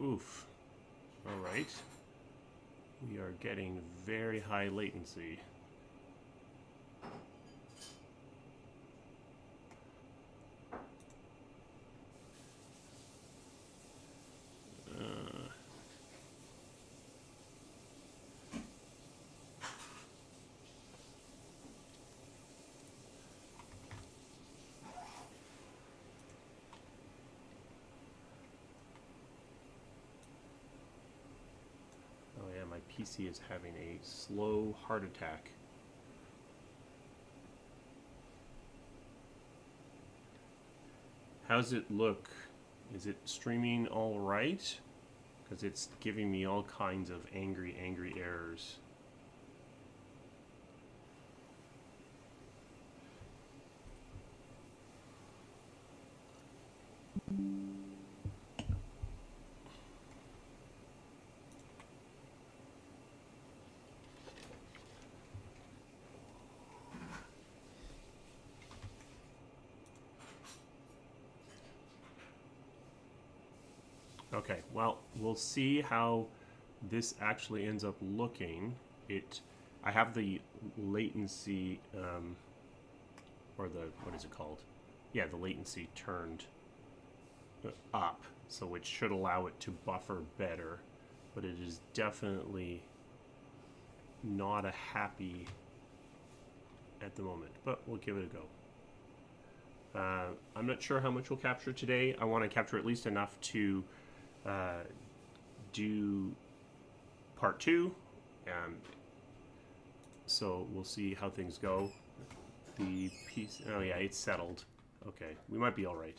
Oof. Alright. We are getting very high latency. My PC is having a slow heart attack. How's it look? Is it streaming all right? Because it's giving me all kinds of angry errors. Okay, well, we'll see how this actually ends up looking. I have the latency, or what is it called? Yeah, the latency turned up, so it should allow it to buffer better, but it is definitely not a happy at the moment, but we'll give it a go. I'm not sure how much we'll capture today. I want to capture at least enough to do part 2, so we'll see how things go. The piece, oh yeah, it's settled. Okay, we might be all right.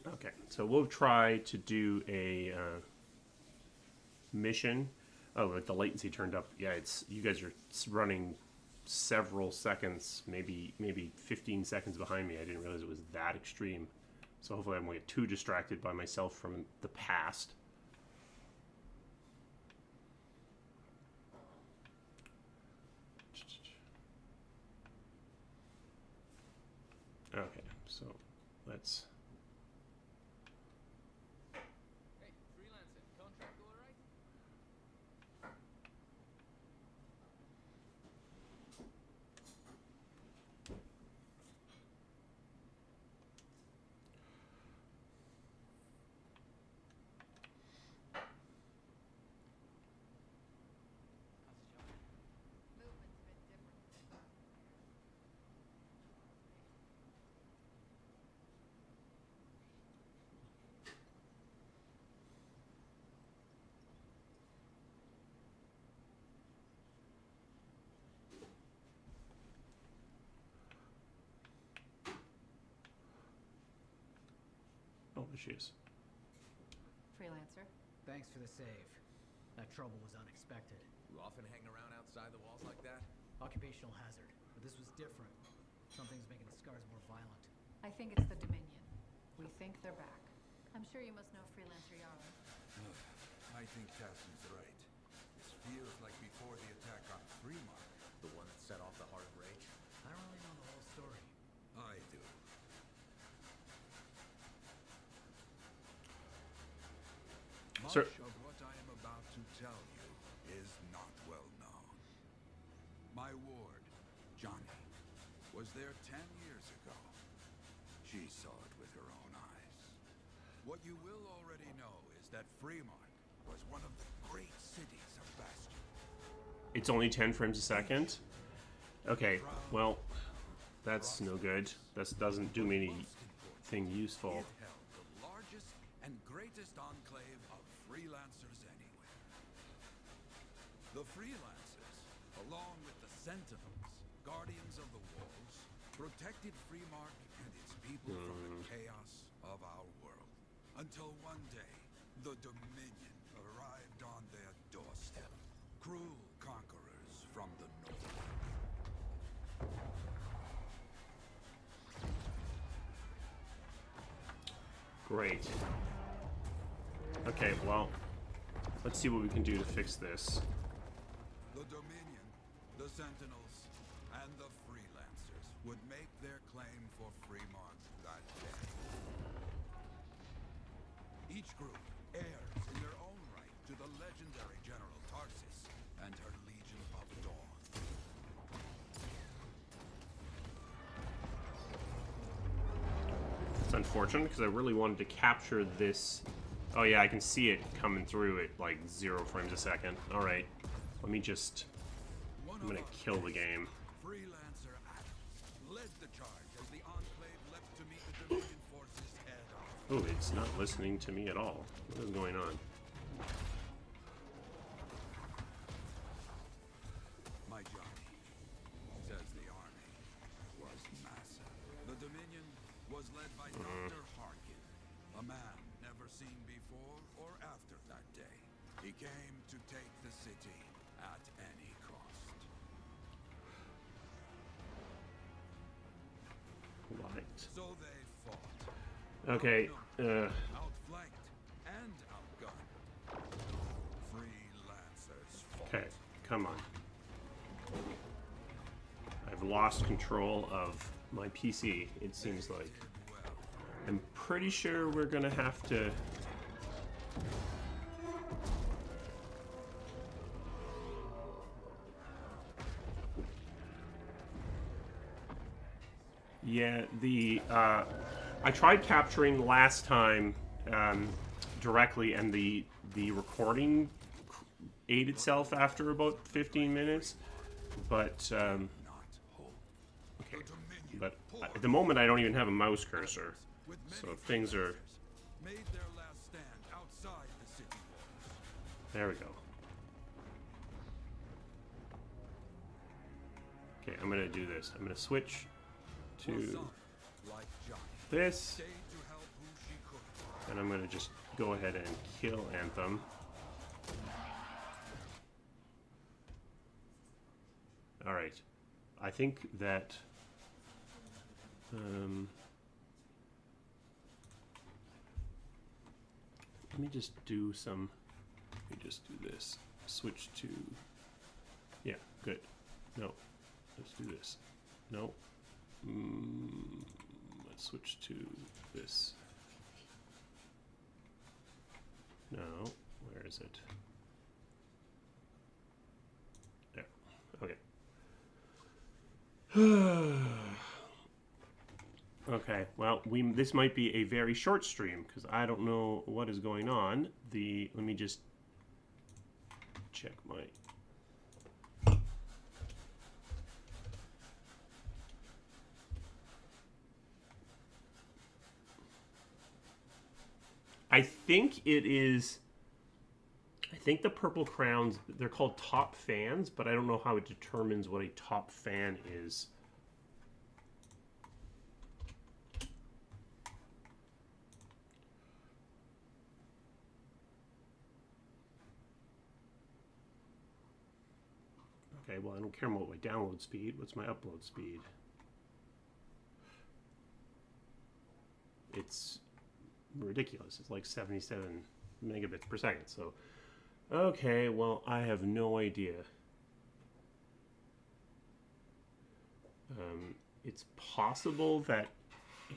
Okay, so we'll try to do a mission. Oh, like the latency turned up. Yeah, you guys are running several seconds, maybe 15 seconds behind me. I didn't realize it was that extreme. So hopefully I won't get too distracted by myself from the past. Okay, so let's... Hey, freelancer, contract all right? Oh, there she is. Freelancer. Thanks for the save. That trouble was unexpected. You often hang around outside the walls like that? Occupational hazard, but this was different. Something's making the scars more violent. I think it's the Dominion. We think they're back. I'm sure you must know Freelancer Yara. I think Cassie's right. This feels like before the attack on Fremont. The one that set off the Heart of Rage? I don't really know the whole story. I do. Sir. Much of what I am about to tell you is not well known. My ward, Johnny, was there 10 years ago. She saw it with her own eyes. What you will already know is that Fremont was one of the great cities of Bastion. It's only 10 frames a second? Okay, well, that's no good. That doesn't do me anything useful. It held the largest and greatest enclave of freelancers anywhere. The freelancers, along with the Sentinels, guardians of the walls, protected Fremont and its people from the chaos of our world. Until one day, the Dominion arrived on their doorstep. Cruel conquerors from the north. Great. Okay, well, let's see what we can do to fix this. The Dominion, the Sentinels, and the Freelancers would make their claim for Fremont that day. Each group heirs in their own right to the legendary General Tarsis and her Legion of Dawn. It's unfortunate because I really wanted to capture this. Oh yeah, I can see it coming through at like 0 frames a second. All right, let me just. I'm gonna kill the game. Freelancer Adams led the charge as the Enclave left to meet the Dominion forces head on. Oh, it's not listening to me at all. What is going on? My journey, says the army, was massive. The Dominion was led by Dr. Harkin, a man never seen before or after that day. He came to take the city at any cost. Right. So they fought. Okay. Outflanked and outgunned. Freelancers fought. Okay. Come on. I've lost control of my PC. It seems like. Did well. I'm pretty sure we're gonna have to. Yeah, I tried capturing last time directly, and the recording ate itself after about 15 minutes. But Not whole. okay, The Dominion but poured at the moment I don't even have a mouse cursor, with so many things are. freelancers made their last stand outside the city walls. There we go. Okay, I'm gonna do this. I'm gonna switch For to some, like Johnny, this. stayed to help who she could. And I'm going to just go ahead and kill Anthem. Alright. I think that... let me just do some... Let me just do this. Switch to... Yeah, good. No. Let's do this. No. Let's switch to this. No, where is it? There. Okay. Okay. Well, this might be a very short stream because I don't know what is going on. Let me just check my. I think it is. I think the purple crowns, they're called top fans, but I don't know how it determines what a top fan is. Okay, well, I don't care about my download speed. What's my upload speed? It's ridiculous. It's like 77 megabits per second. So, okay, well, I have no idea. It's possible that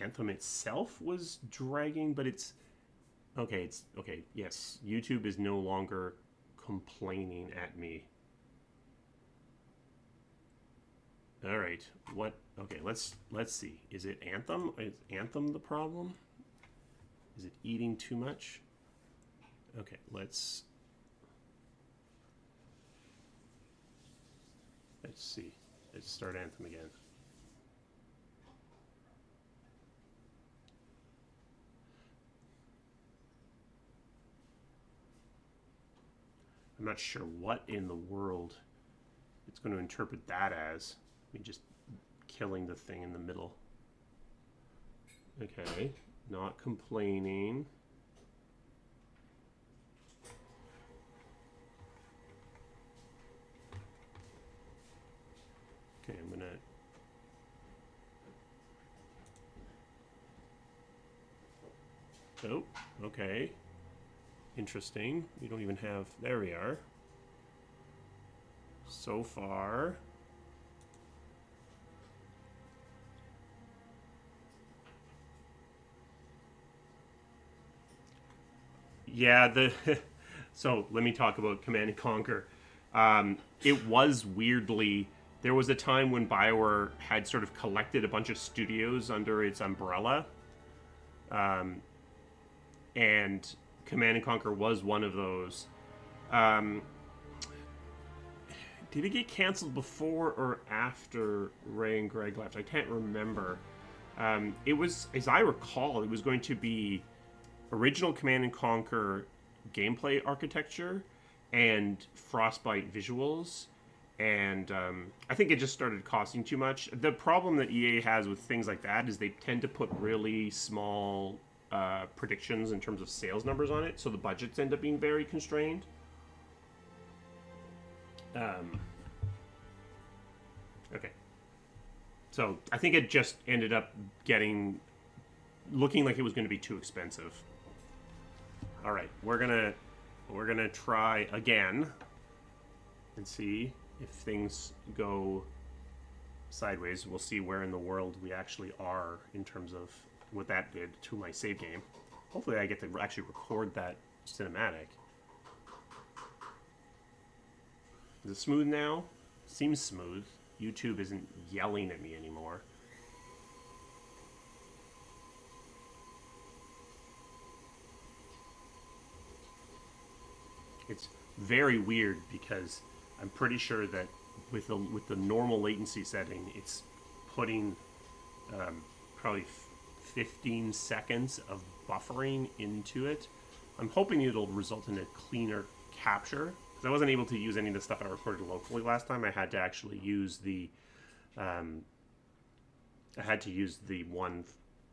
Anthem itself was dragging, but it's okay. It's okay. Yes, YouTube is no longer complaining at me. All right. What? Okay. Let's see. Is it Anthem? Is Anthem the problem? Is it eating too much? Okay. Let's see. Let's start Anthem again. I'm not sure what in the world it's going to interpret that as. I mean, just killing the thing in the middle. Okay, not complaining. Okay, I'm gonna... Oh, okay. Interesting. You don't even have... There we are. So far... Yeah, the so let me talk about Command and Conquer. It was weirdly, there was a time when BioWare had sort of collected a bunch of studios under its umbrella, and Command and Conquer was one of those. Did it get canceled before or after Ray and Greg left? I can't remember. It was, as I recall, it was going to be original Command and Conquer gameplay architecture and Frostbite visuals, and I think it just started costing too much. The problem that EA has with things like that is they tend to put really small predictions in terms of sales numbers on it, so the budgets end up being very constrained. Okay. So I think it just ended up looking like it was going to be too expensive. All right, we're gonna try again and see if things go sideways. We'll see where in the world we actually are in terms of what that did to my save game. Hopefully I get to actually record that cinematic. Is it smooth now? Seems smooth. YouTube isn't yelling at me anymore. It's very weird because I'm pretty sure that with the normal latency setting, it's putting probably 15 seconds of buffering into it. I'm hoping it'll result in a cleaner capture, because I wasn't able to use any of the stuff I recorded locally last time. I had to actually use the one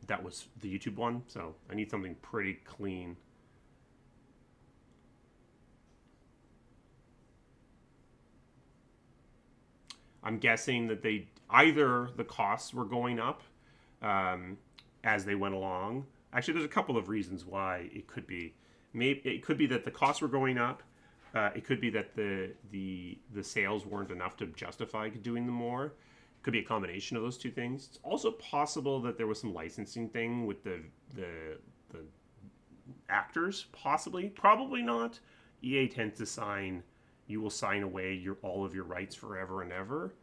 that was the YouTube one, so I need something pretty clean. I'm guessing that either the costs were going up as they went along. Actually, there's a couple of reasons why it could be. Maybe it could be that the costs were going up. It could be that the sales weren't enough to justify doing them more. It could be a combination of those two things. It's also possible that there was some licensing thing with the actors, possibly. Probably not. EA tends to sign. You will sign away all of your rights forever and ever,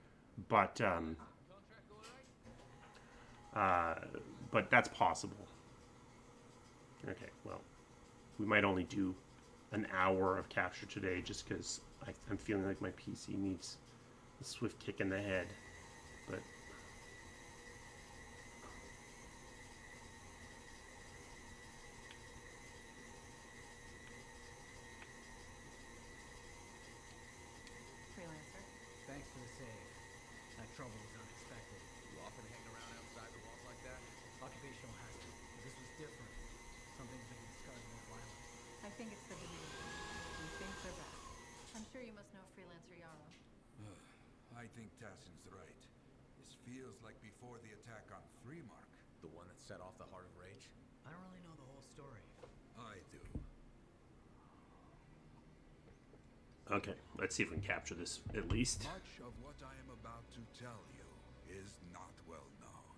but that's possible. Okay, well, we might only do an hour of capture today, just because I'm feeling like my PC needs a swift kick in the head. But Freelancer. Thanks for the save. That trouble was unexpected. You often hang around outside the walls like that? Occupational hazard. But this was different. Something's making the scars more violent. I think it's the division. We think they're back. I'm sure you must know Freelancer Yarrow. I think Tassin's right. This feels like before the attack on Freemark. The one that set off the Heart of Rage? I don't really know the whole story. I do. okay, let's see if we can capture this at least. Much of what I am about to tell you is not well known.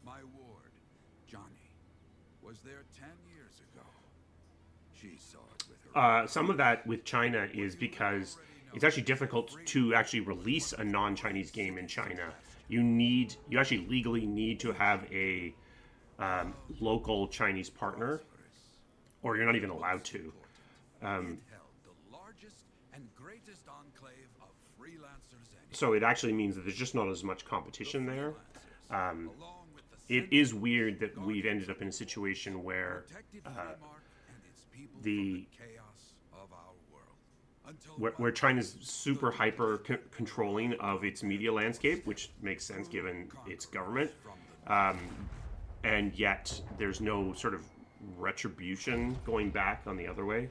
My ward, Johnny, was there 10 years ago. She saw it with her Some of that with China is because it's actually difficult to actually release a non-Chinese game in China. You actually legally need to have a local Chinese partner, or you're not even allowed to. It held the largest and greatest enclave of freelancers anywhere. So it actually means that there's just not as much competition there. Along with the It is weird that we've ended up in a situation where protected Freemark and its people the- from the chaos of our world. Until where China's super hyper controlling of its media landscape, which makes sense given its government, and yet there's no sort of retribution going back on the other way.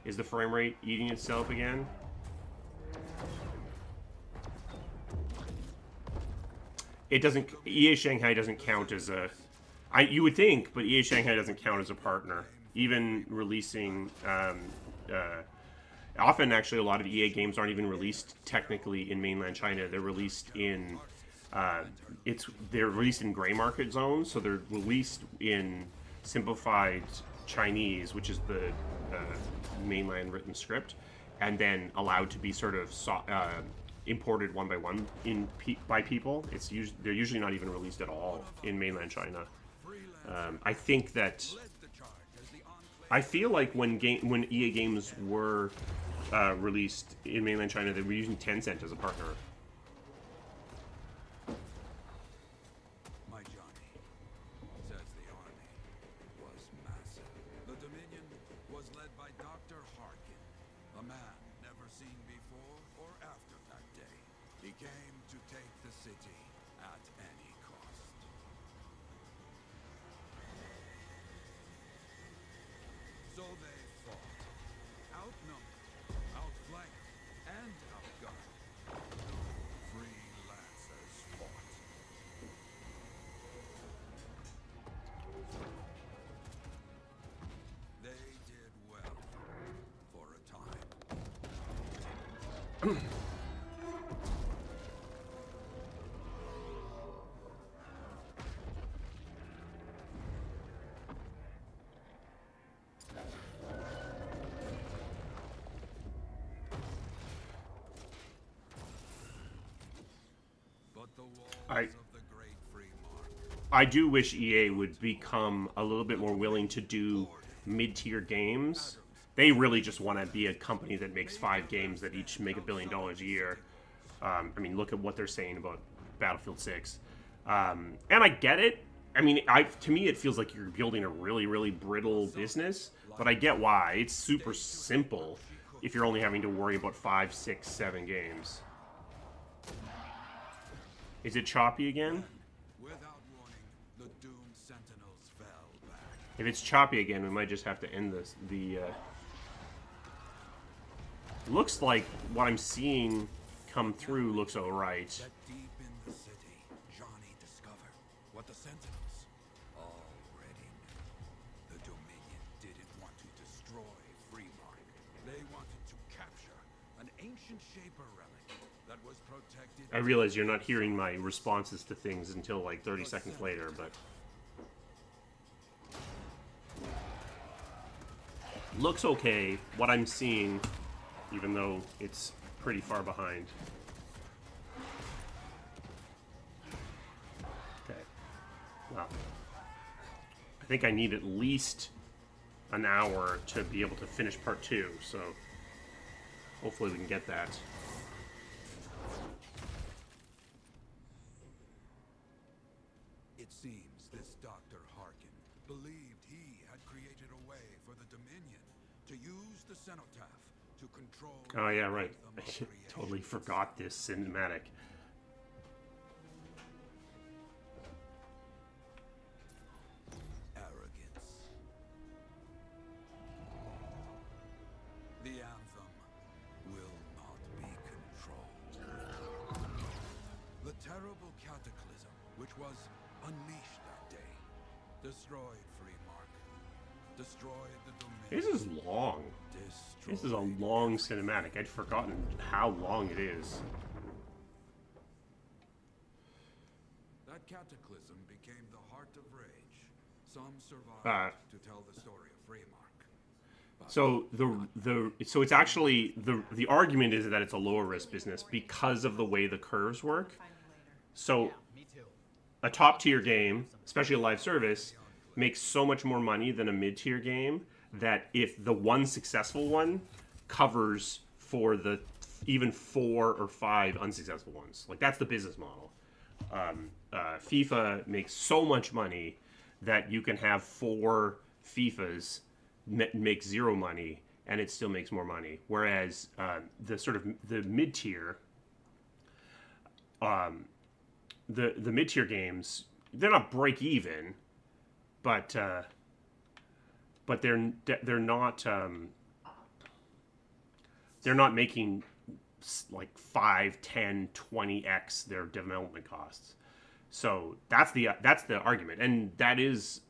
Is the frame rate eating itself again? It doesn't. EA Shanghai doesn't count as a. You would think, but EA Shanghai doesn't count as a partner. Even releasing. Often, actually, a lot of EA games aren't even released technically in mainland China. They're released in. They're released in gray market zones, so they're released in simplified Chinese, which is the mainland written script, and then allowed to be sort of imported one by one by people. They're usually not even released at all in mainland China. I think that I feel like when EA games were released in mainland China, they were using Tencent as a partner. My Johnny says the army was massive. The Dominion was led by Dr. Harkin, a man never seen before or after that day. He came to take the city at any cost. So they fought, outnumbered, outflanked, and outgunned. Freelancers fought. They did well for a time. But the walls of the great free market. I do wish EA would become a little bit more willing to do mid-tier games. They really just want to be a company that makes 5 games that each make $1 billion a year. I mean, look at what they're saying about Battlefield 6. And I get it. I mean, to me, it feels like you're building a really, really brittle business. But I get why. It's super simple if you're only having to worry about 5, 6, 7 games. Is it choppy again? Without warning, the doomed sentinels fell back. If it's choppy again, we might just have to end this. Looks like what I'm seeing come through looks alright. That deep in the city, Johnny discovered what the sentinels already knew. The Dominion didn't want to destroy Freemark. They wanted to capture an ancient Shaper relic that was protected. I realize you're not hearing my responses to things until like 30 seconds later, but looks okay. What I'm seeing, even though it's pretty far behind. Okay. Well, I think I need at least an hour to be able to finish part 2, so hopefully we can get that. It seems this Dr. Harkin believed he had created a way for the Dominion to use the cenotaph to control. Oh yeah, right. the I creation. totally forgot this cinematic. Arrogance. The Anthem will not be controlled. The terrible cataclysm which was unleashed that day destroyed Freemark, destroyed the Dominion. This is long. This is a long cinematic. I'd forgotten how long it is. That cataclysm became the heart of rage. Some survived to tell the story of Freemark. So so it's actually the argument is that it's a lower risk business because of the way the curves work. So Me too. a top tier game, especially a live service, makes so much more money than a mid tier game that if the one successful one covers for the even 4 or 5 unsuccessful ones. Like that's the business model. FIFA makes so much money that you can have 4 FIFAs make 0 money and it still makes more money. Whereas the sort of the mid tier, the mid tier games, they're not break even, but they're not making like 5, 10, 20x their development costs. So that's the argument, and that is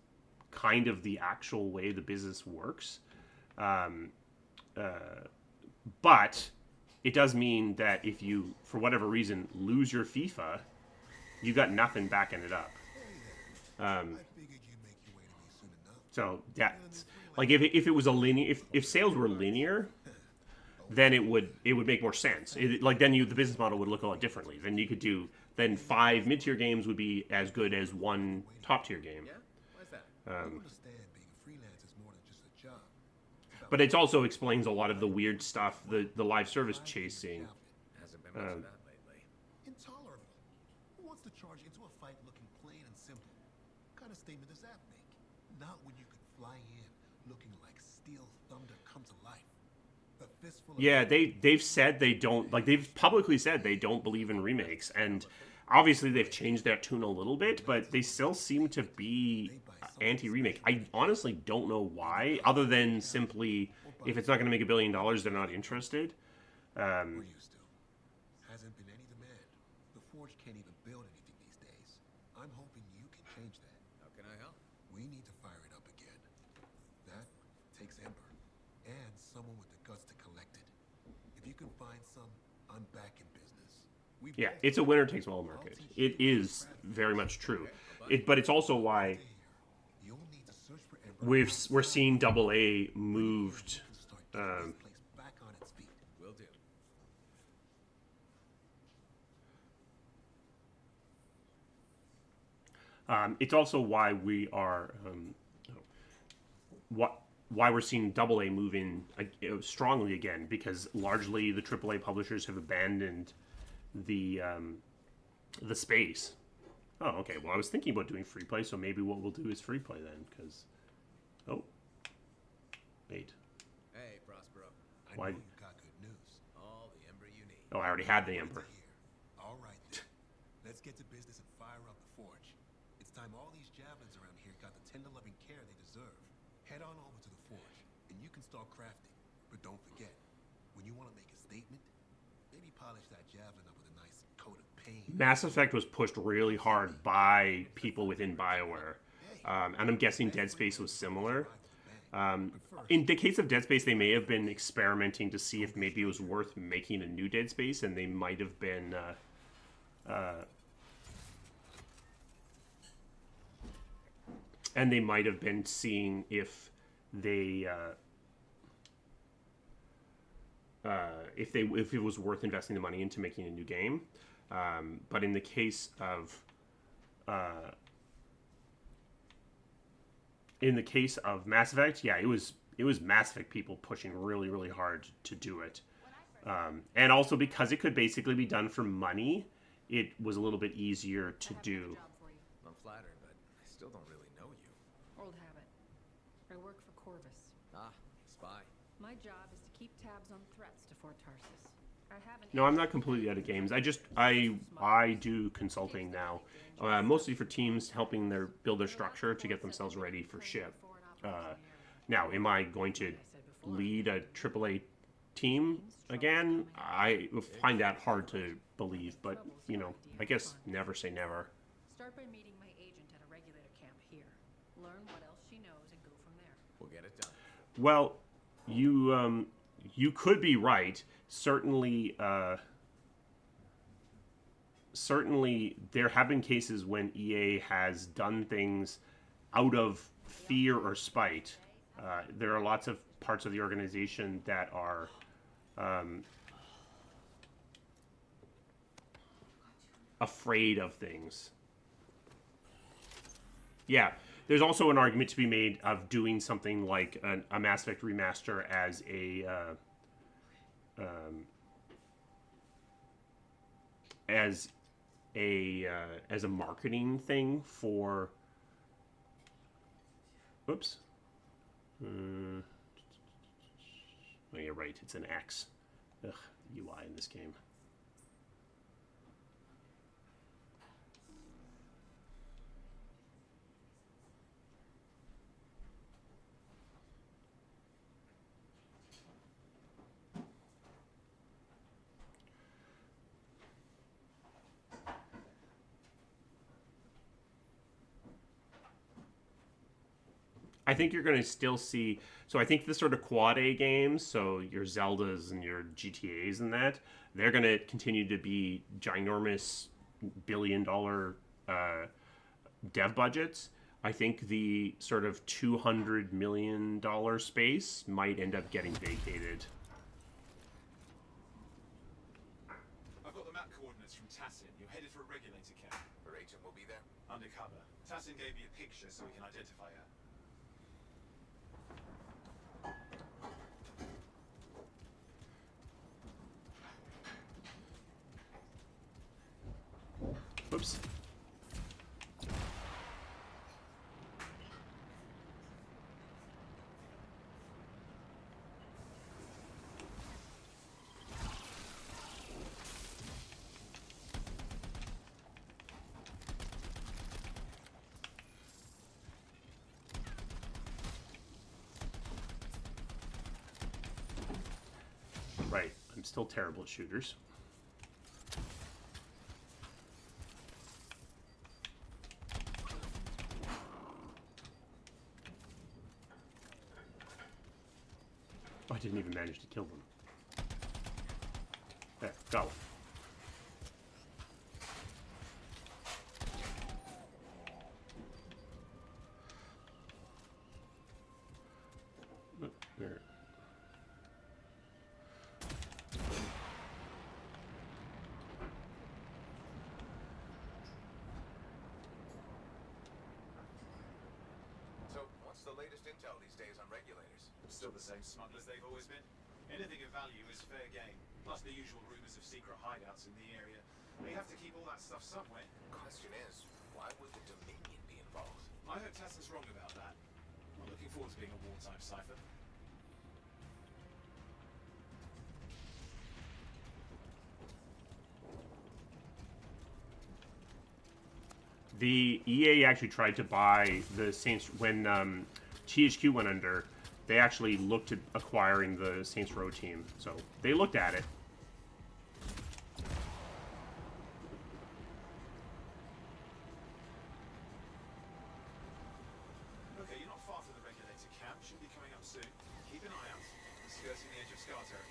kind of the actual way the business works. But it does mean that if you, for whatever reason, lose your FIFA, you got nothing backing it up. So yeah, Like if it was a linear, if sales were linear, then it would make more sense. Like then the business model would look a lot differently. Then you could do then 5 mid-tier games would be as good as 1 top-tier game. Yeah? Why's that? I understand being a freelancer is more than just a job. But it also explains a lot of the weird stuff, the live service chasing. Hasn't been much of that lately. Intolerable. Who wants to charge into a fight looking plain and simple? What kind of statement does that make? Not when you could fly in looking like steel thunder come to life. A fistful of Yeah, they've said they don't, like they've publicly said they don't believe in remakes, and obviously they've changed their tune a little bit, but they still seem to be anti-remake. I honestly don't know why, other than simply if it's not going to make $1 billion, they're not interested. We're used to. Hasn't been any demand. The Forge can't even build anything these days. I'm hoping you can change that. How can I help? We need to fire it up again. That takes Ember and someone with the guts to collect it. If you can find some, I'm back in business. Yeah, it's a winner takes all market. It is very much true. But it's also why You'll need to search for Ember. we're seeing AA moved. To start getting this place back on its feet. Will do. It's also why we are why we're seeing AA move in strongly again, because largely the AAA publishers have abandoned the space. Oh, okay. Well, I was thinking about doing free play, so maybe what we'll do is free play then, because wait. Hey, Prospero. I Why- know you got good news. All the Ember you need. Oh, I already had the Emperor. Here. All right then. Let's get to business and fire up the Forge. It's time all these javelins around here got the tender loving care they deserve. Head on over to the Forge, and you can start crafting. But don't forget, when you want to make a statement, maybe polish that javelin up with a nice coat of paint. Mass Effect was pushed really hard by people within BioWare, and I'm guessing Dead Space was similar. In the case of Dead Space, they may have been experimenting to see if maybe it was worth making a new Dead Space, and they might have been seeing if they if it was worth investing the money into making a new game. But in the case of Mass Effect, yeah, it was Mass Effect people pushing really, really hard to do it. And also because it could basically be done for money, it was a little bit easier to do. Job for you. I'm flattered, but I still don't really know you. Old habit. I work for Corvus. Ah, spy. My job is to keep tabs on threats to Fort Tarsis. I have an No, I'm not completely out of games. I do consulting now, mostly for teams helping build their structure to get themselves ready for ship. Now, am I going to lead a AAA team again? I find that hard to believe, but I guess never say never. Start by meeting my agent at a regulator camp here. Learn what else she knows and go from there. We'll get it done. Well, you could be right. Certainly, there have been cases when EA has done things out of fear or spite. There are lots of parts of the organization that are afraid of things. Yeah, there's also an argument to be made of doing something like a Mass Effect remaster as a marketing thing for. Oops. Oh, you're right. It's an X. Ugh, UI in this game. I think you're going to still see. So I think the sort of quad A games, so your Zeldas and your GTAs and that, they're going to continue to be ginormous $1 billion dev budgets. I think the sort of $200 million space might end up getting vacated. I've got the map coordinates from Tassin. You're headed for a regulator camp. Her agent will be there. Undercover. Tassin gave me a picture so we can identify her. Whoops. Right, I'm still terrible at shooters. Oh, I didn't even manage to kill them. There, got one. There. So, what's the latest intel these days on regulators? Still the same smugglers they've always been. Anything of value is fair game. Plus the usual rumors of secret hideouts in the area. They have to keep all that stuff somewhere. Question is, why would the Dominion be involved? I hope Tassin's wrong about that. I'm looking forward to being a wartime cipher. The EA actually tried to buy the Saints when THQ went under. They actually looked at acquiring the Saints Row team, so they looked at it. Okay, you're not far from the regulator camp. Should be coming up soon. Keep an eye out. Skirting the edge of Scar territory.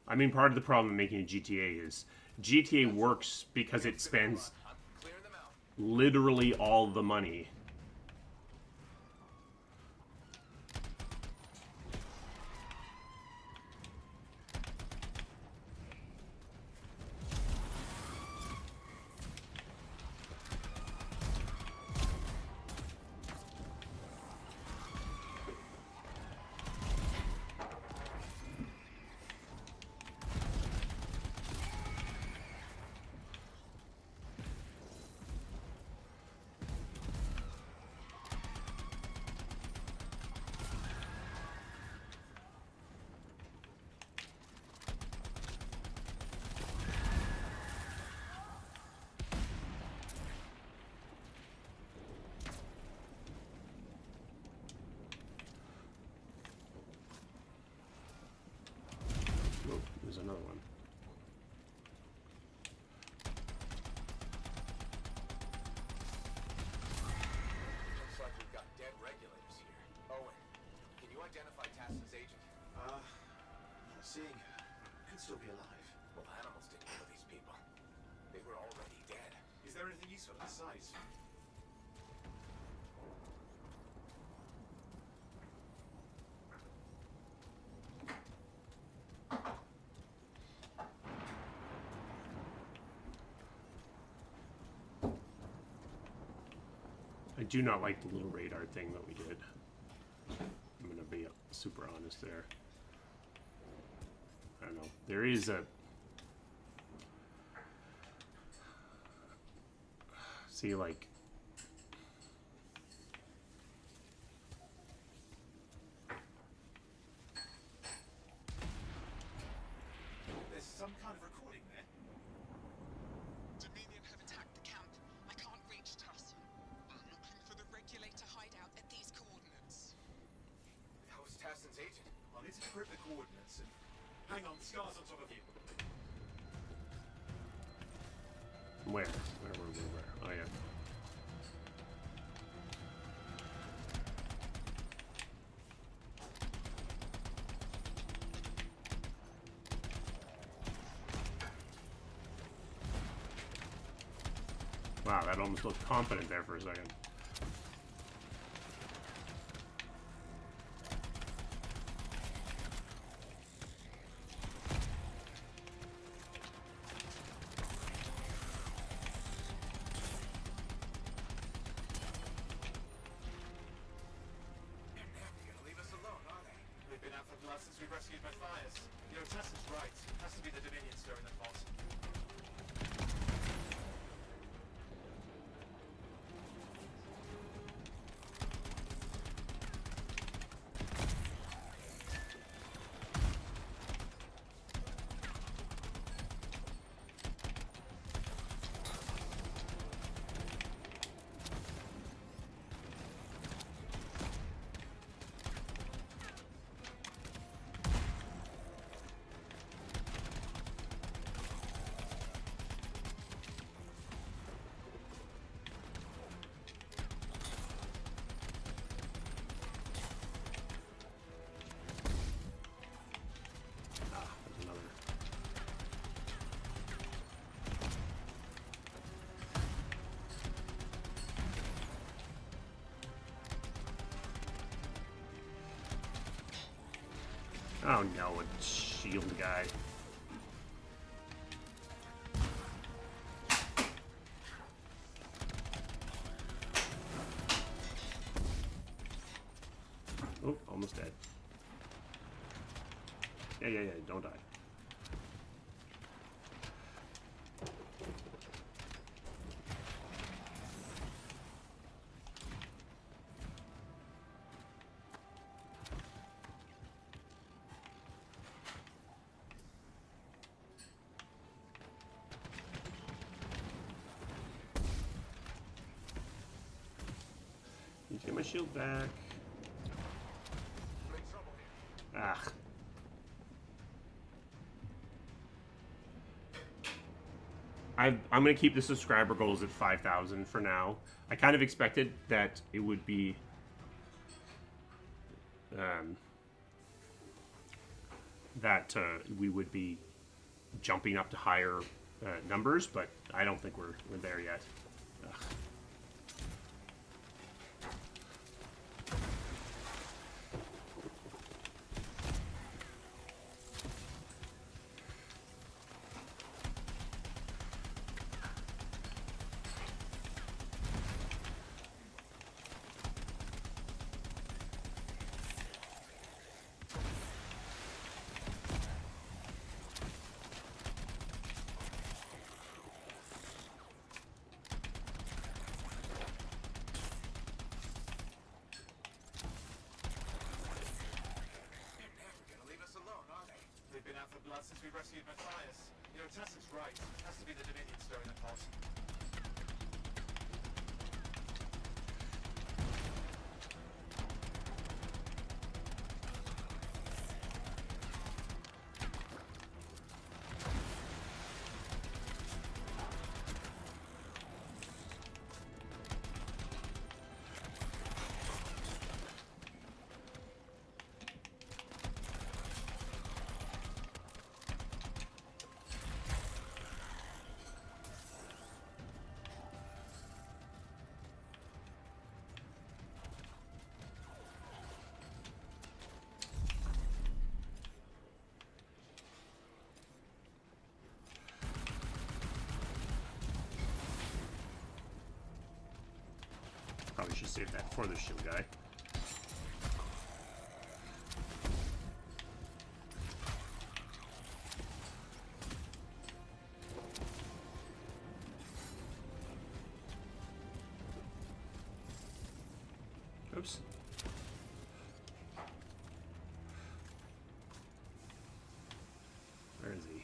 I mean, part of the problem in making a GTA is GTA works because it spends I'm clearing them out. literally all the money. Oh, there's another one. Looks like we've got dead regulators here. Owen, can you identify Tassin's agent? Not seeing her. Could still be alive. Well, animals didn't kill these people. They were already dead. Is there anything useful at the site? I do not like the little radar thing that we did. I'm gonna be super honest there. I don't know. There is a... See, like... There's some kind of recording there. Dominion have attacked the camp. I can't reach Tusk. Tassin's agent. I'll need to decrypt the coordinates and... Hang on, Scar's on top of you. Where? Where? Oh, yeah. Wow, that almost looked confident there for a second. They're gonna leave us alone, are they? They've been out for blood since we rescued Matthias. You know, Tassin's right. Has to be the Dominion stirring the pot. There's another. Oh no, a shield guy. Oh, almost dead. Yeah, don't die. Need to get my shield back. We're in trouble here. Ah. I'm going to keep the subscriber goals at 5,000 for now. I kind of expected that it would be we would be jumping up to higher numbers, but I don't think we're there yet. Ugh. They've been out for blood since we rescued Matthias. You know, Tassin's right. Has to be the Dominion stirring the pot. Probably should save that for the shield guy. Oops. Where is he?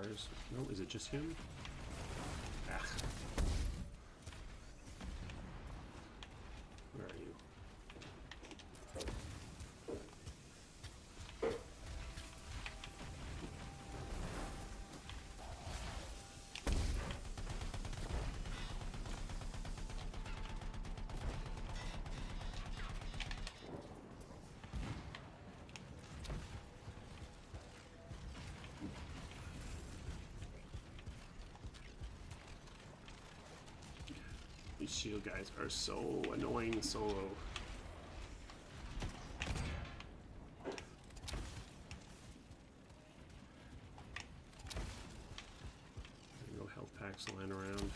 scars. No, is it just him? Ah. Where are you? These shield guys are so annoying solo. No health packs lying around.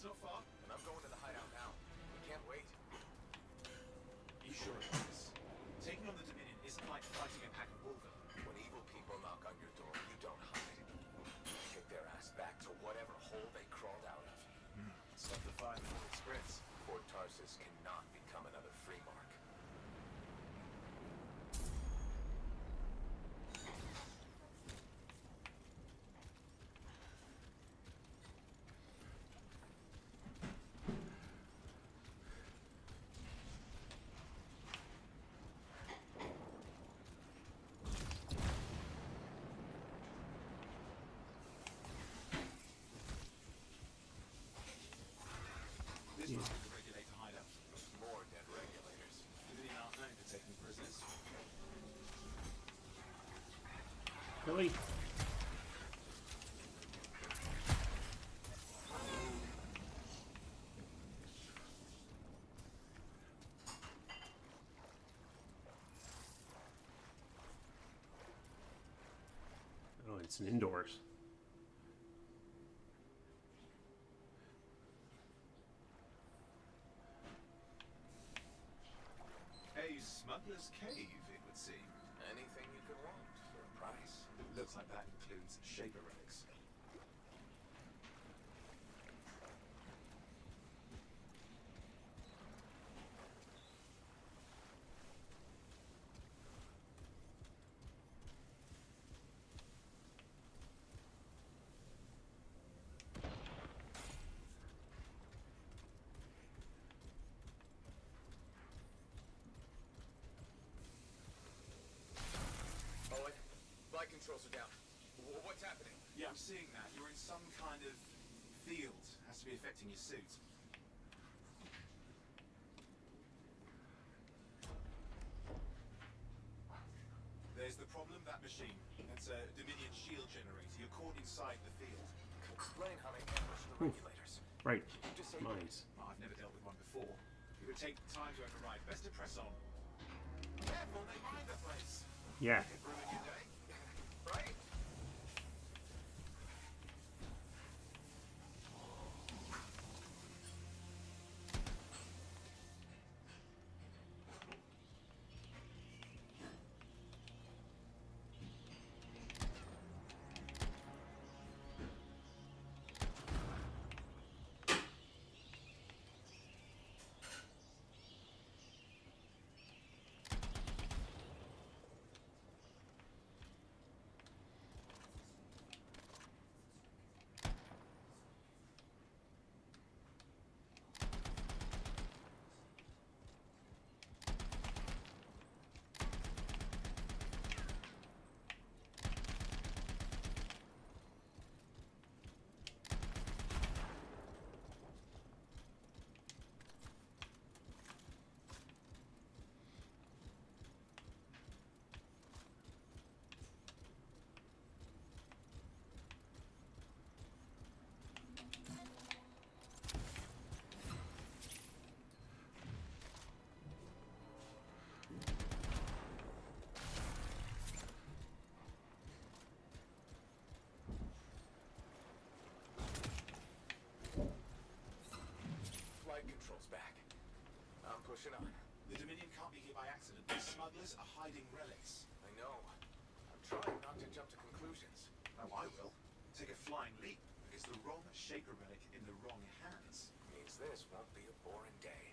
It's not far. And I'm going to the hideout now. Can't wait. You sure about this? Taking on the Dominion isn't like fighting a pack of wolves. When evil people knock on your door, you don't hide. You kick their ass back to whatever hole they crawled out of. Stop the 5-minute sprints. Fort Tarsus cannot become another free mark. This must be the regulator hideout. More dead regulators. Dominion aren't known for taking prisoners. Really? Oh, it's an indoors. A smuggler's cave, it would seem. Anything you could want for a price. Looks like that includes shaper relics. Owen, flight controls are down. What's happening? Yeah, I'm seeing that. You're in some kind of field. Has to be affecting your suit. There's the problem, that machine. It's a Dominion shield generator. You're caught inside the field. Explain how they ambush the regulators. Right. Disable it. Mines. Oh, I've never dealt with one before. It would take time to override. Best to press on. Careful, they mine the place. Yeah. Could ruin your day. Right? controls back. I'm pushing on. The Dominion can't be here by accident. These smugglers are hiding relics. I know. I'm trying not to jump to conclusions. Oh, I will. Take a flying leap. It's the wrong Shaper relic in the wrong hands. Means this won't be a boring day.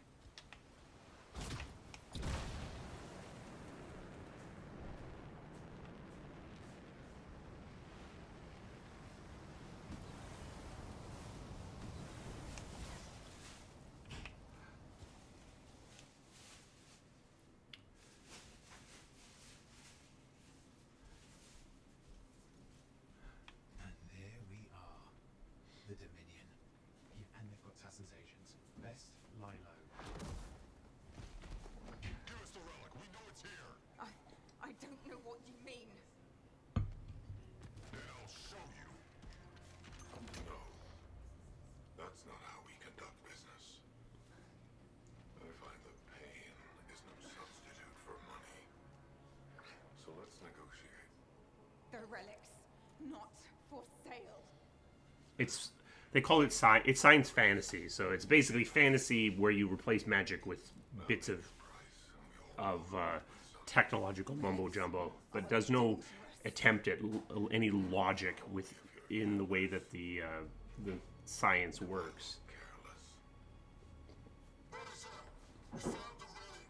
And there we are. The Dominion. Yeah, and they've got Tassin's agents. Best lie low. Give us the relic. We know it's here. I don't know what you mean. Then I'll show you. No. That's not how we conduct business. I find that pain is no substitute for money. So let's negotiate. The relics, not for sale. It's they call it it's science fantasy, so it's basically fantasy where you replace magic with bits of technological mumbo jumbo, but does no attempt at any logic within the way that the science works. Careless. We found the relic.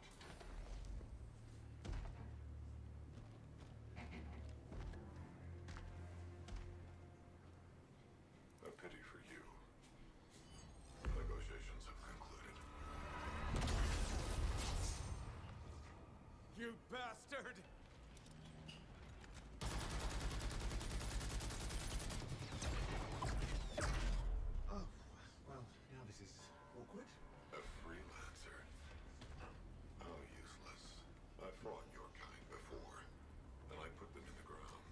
A pity for you. Negotiations have concluded. You bastard! Oh, well, now this is awkward. A freelancer. How useless. I fought your kind before, and I put them in the ground.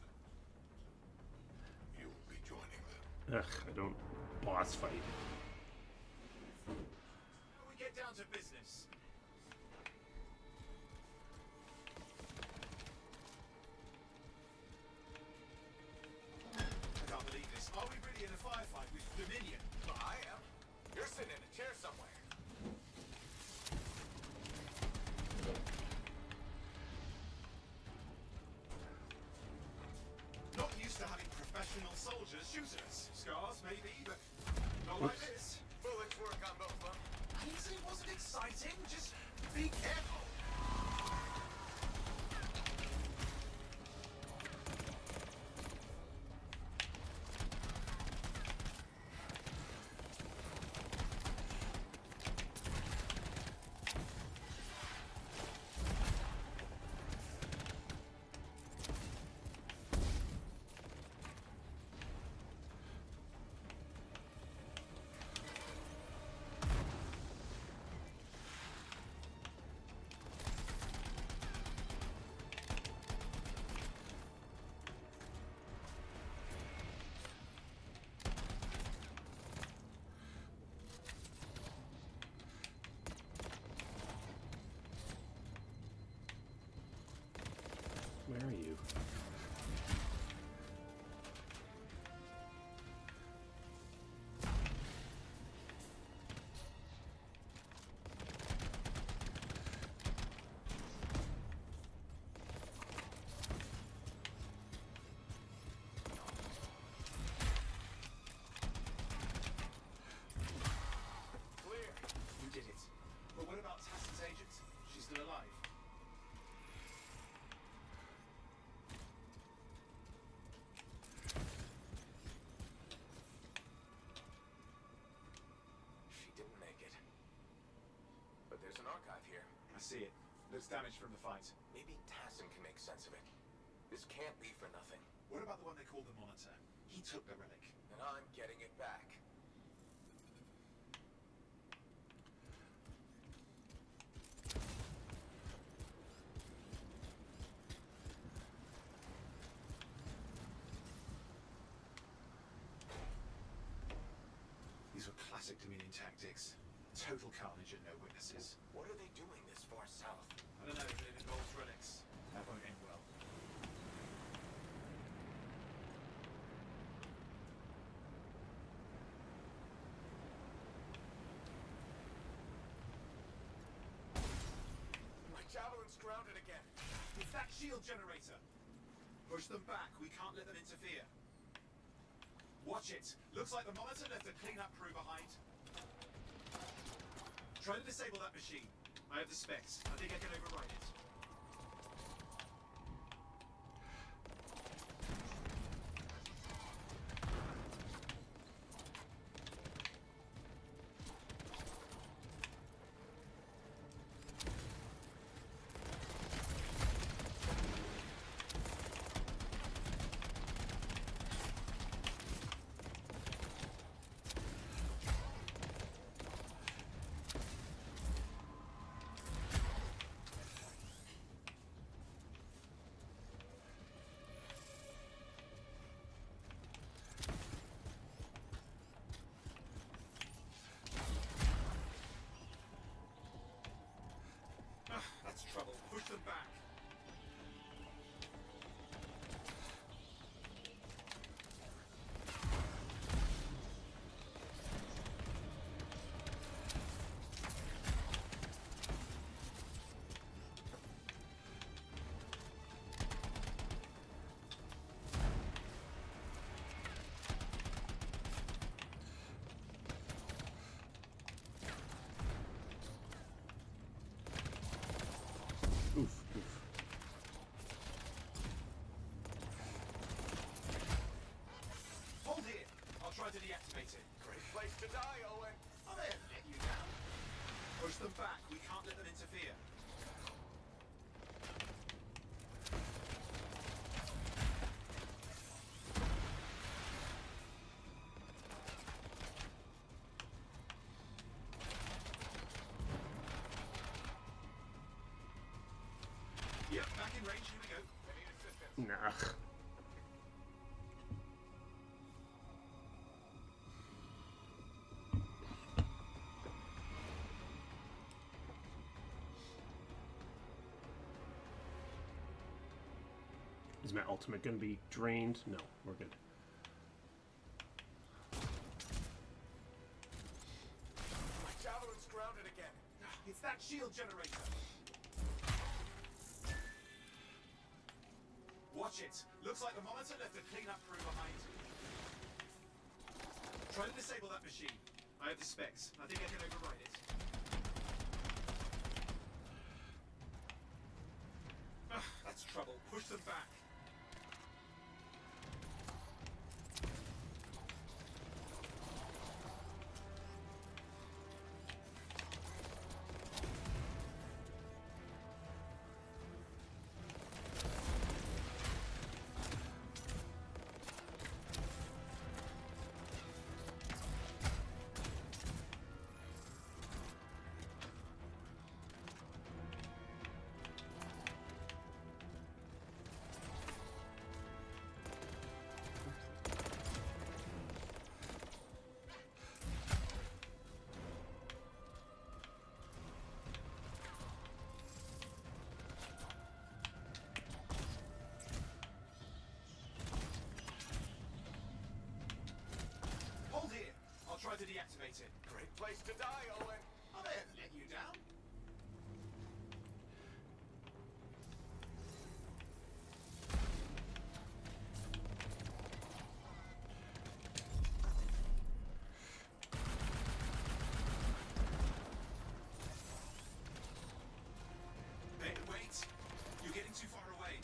You'll be joining them. Ugh, I don't boss fight. We get down to business. I can't believe this. Are we really in a firefight with Dominion? Well, I am. You're sitting in a chair somewhere. Not used to having professional soldiers shoot at us. Scars, maybe, but not like this. Bullets work on both of them. I didn't say it wasn't exciting. Just be careful. Where are you? Clear. You did it. But what about Tassin's agent? She's still alive. She didn't make it. But there's an archive here. I see it. Looks damaged from the fight. Maybe Tassin can make sense of it. This can't be for nothing. What about the one they call the Monitor? He took the relic. And I'm getting it back. These were classic Dominion tactics. Total carnage and no witnesses. What are they doing this far south? I don't know, but it involves relics. That won't end well. that shield generator. Push them back. We can't let them interfere. Watch it. Looks like the monitor left a cleanup crew behind. Try to disable that machine. I have the specs. I think I can override it. That's trouble. Push them back. Oof, oof. Hold here. I'll try to deactivate it. Great place to die, Owen. I'll let you down. Push them back. We can't let them interfere. Yep, back in range. Here we go. I need assistance. Nah. Is my ultimate going to be drained? No, we're good. My javelin's grounded again. It's that shield generator. Watch it. Looks like the monitor left a cleanup crew behind. Try to disable that machine. I have the specs. I think I can override it. That's trouble. Push them back. Hold here. I'll try to deactivate it. Great place to die, Owen. I'll never let you down. Hey, wait. You're getting too far away.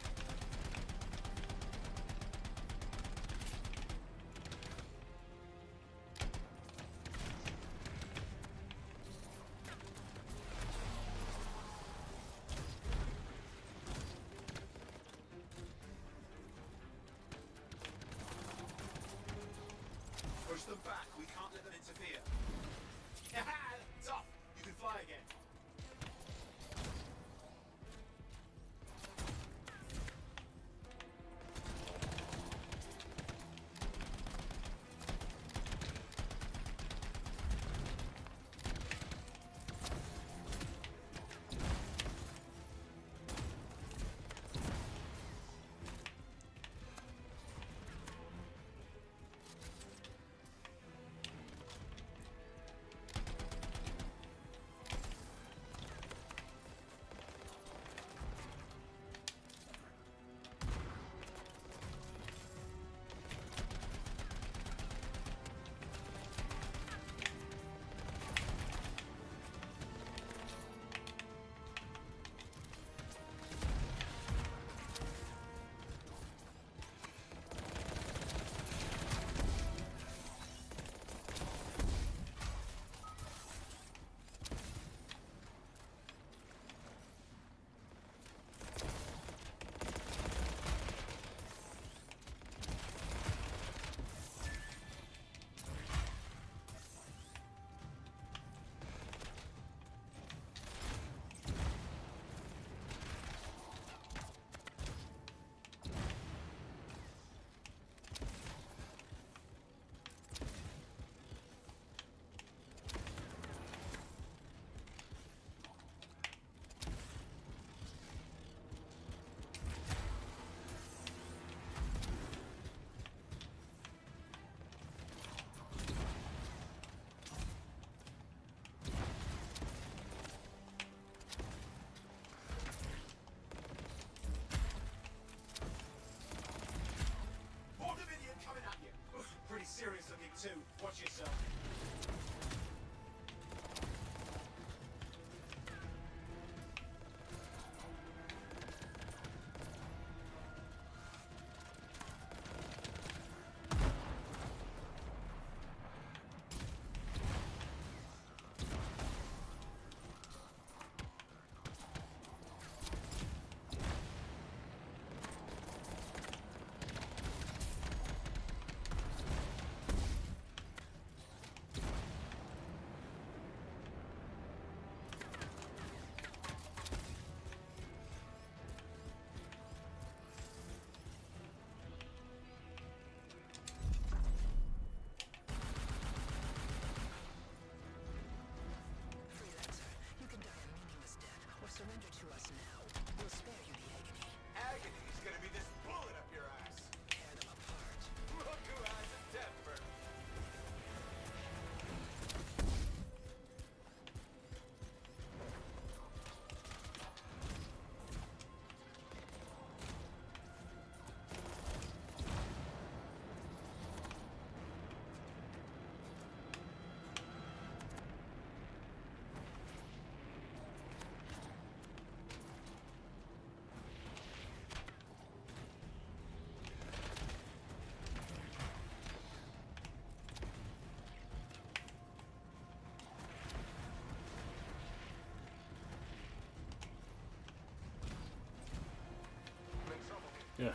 Ugh.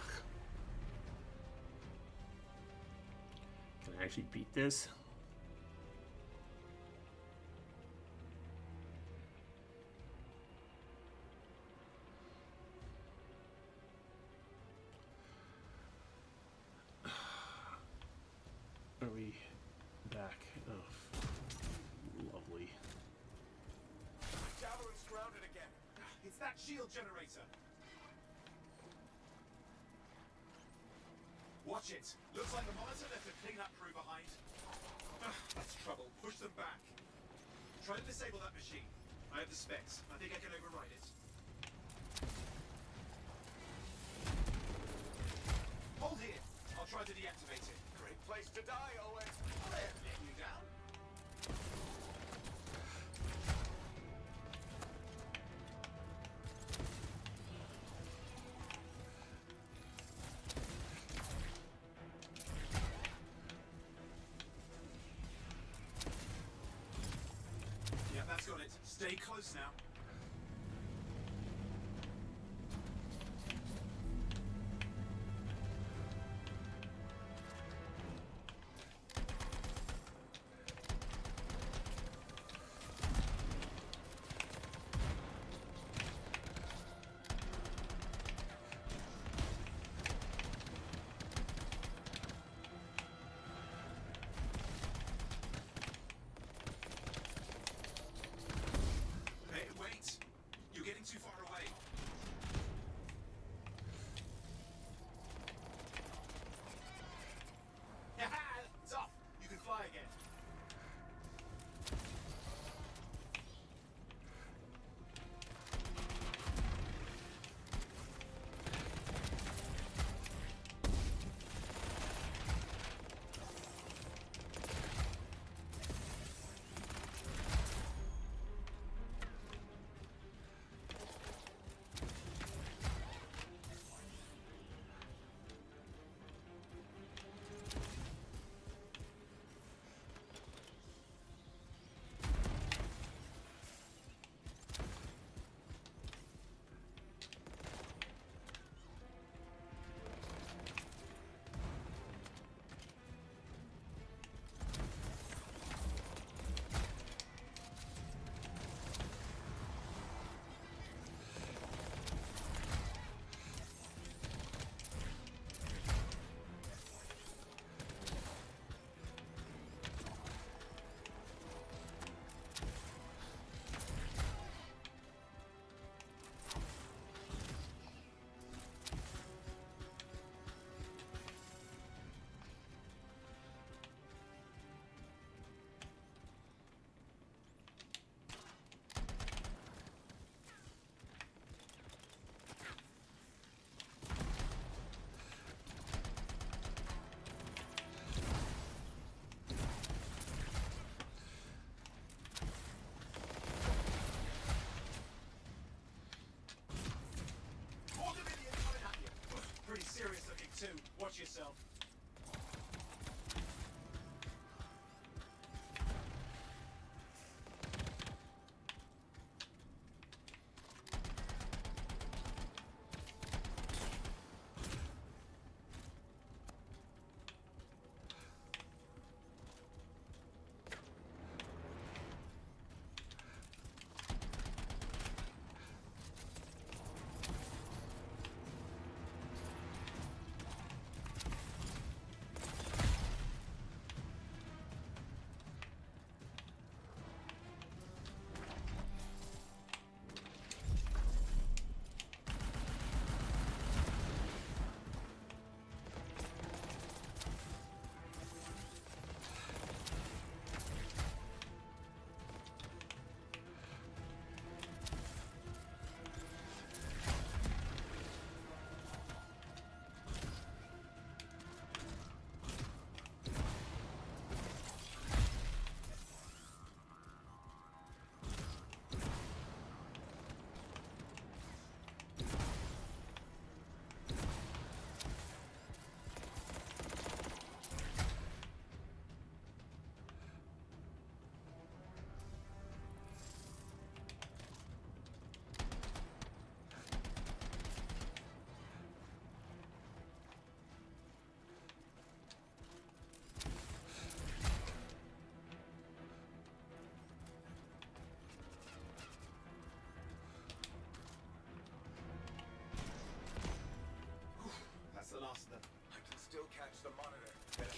Can I actually beat this? Are we back? Oh, lovely. Darrah is grounded again. It's that shield generator. Watch it. Looks like the monitor left a cleanup crew behind. That's trouble. Push them back. Try to disable that machine. I have the specs. I think I can override it. Hold here. I'll try to deactivate it. Great place to die, Owen. I haven't let you down. Yeah, that's got it. Stay close now. Hey, wait! You're getting too far away. It's off! You can fly again. More Dominion coming at you. Pretty serious looking too. Watch yourself.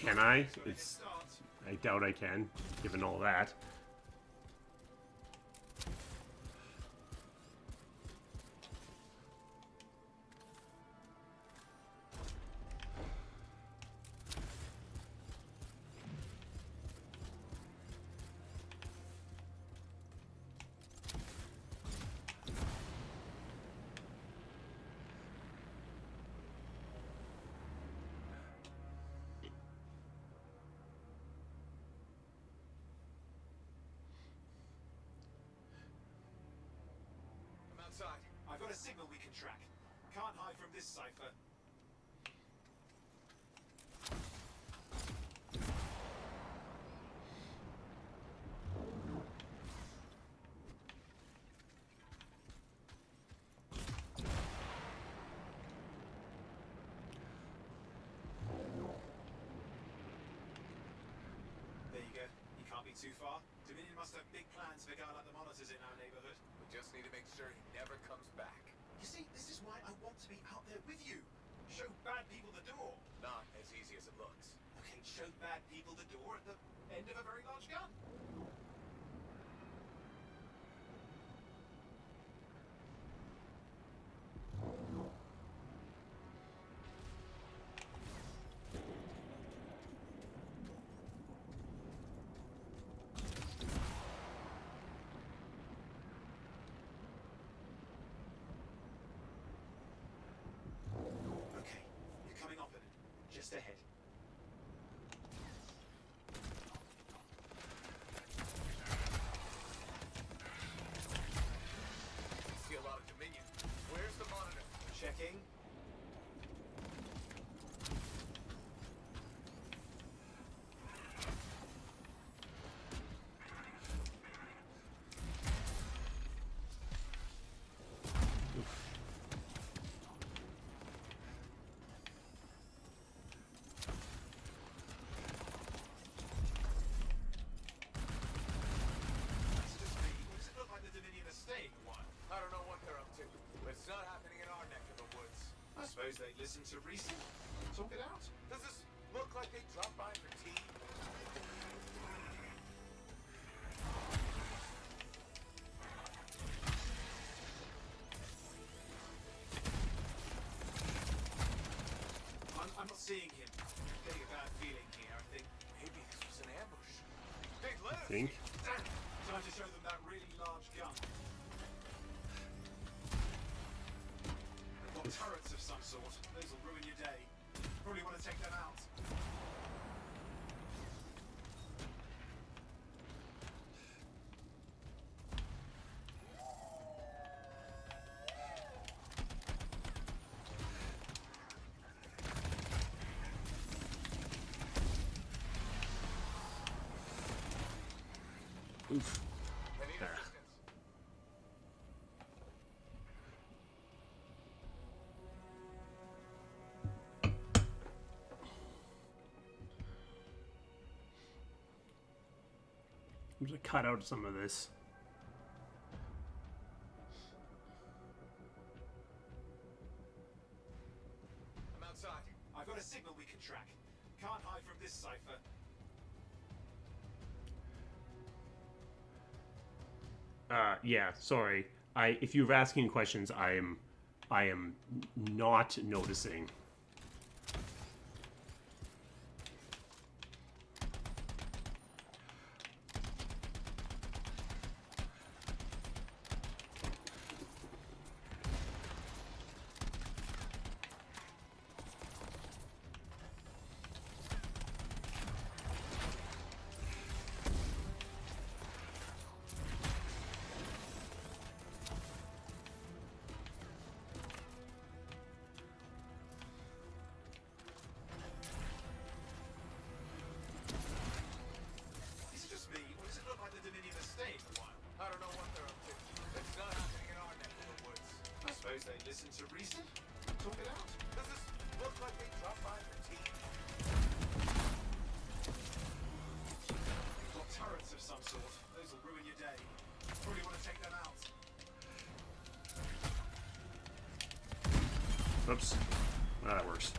Can I? It's... I doubt I can, given all that. I'm outside. I've got a signal we can track. Can't hide from this cipher. There you go. You can't be too far. Dominion must have big plans for a guy like the monitors in our neighborhood. We just need to make sure he never comes back. You see, this is why I want to be out there with you. Show bad people the door. Not as easy as it looks. Okay, show bad people the door at the end of a very large gun. Okay, you're coming up in it. Just ahead. See a lot of Dominion. Where's the monitor? Checking. That's just me. Does it look like the Dominion are staying a while? I don't know what they're up to, but it's not happening in our neck of the woods. I suppose they listen to reason. Talk it out. Does this look like they dropped by for tea? I'm not seeing him. I'm getting a bad feeling here, I think. Maybe this was an ambush. Hey, let us Think? Damn! Time to show them that really large gun. They've got turrets of some sort. Those will ruin your day. Probably want to take them out. Oof. They need There. assistance. I'm gonna cut out some of this. I'm outside. I've got a signal we can track. Can't hide from this cipher. Yeah, sorry. If you're asking questions, I am not noticing. Is it just me, or does it look like the Dominion are staying a while? I don't know what they're up to. It's not happening in our neck of the woods. I suppose they listen to reason. Talk it out. Does this look like they dropped by for tea? Got turrets of some sort. Those will ruin your day. Probably want to take them out. Oops. That works.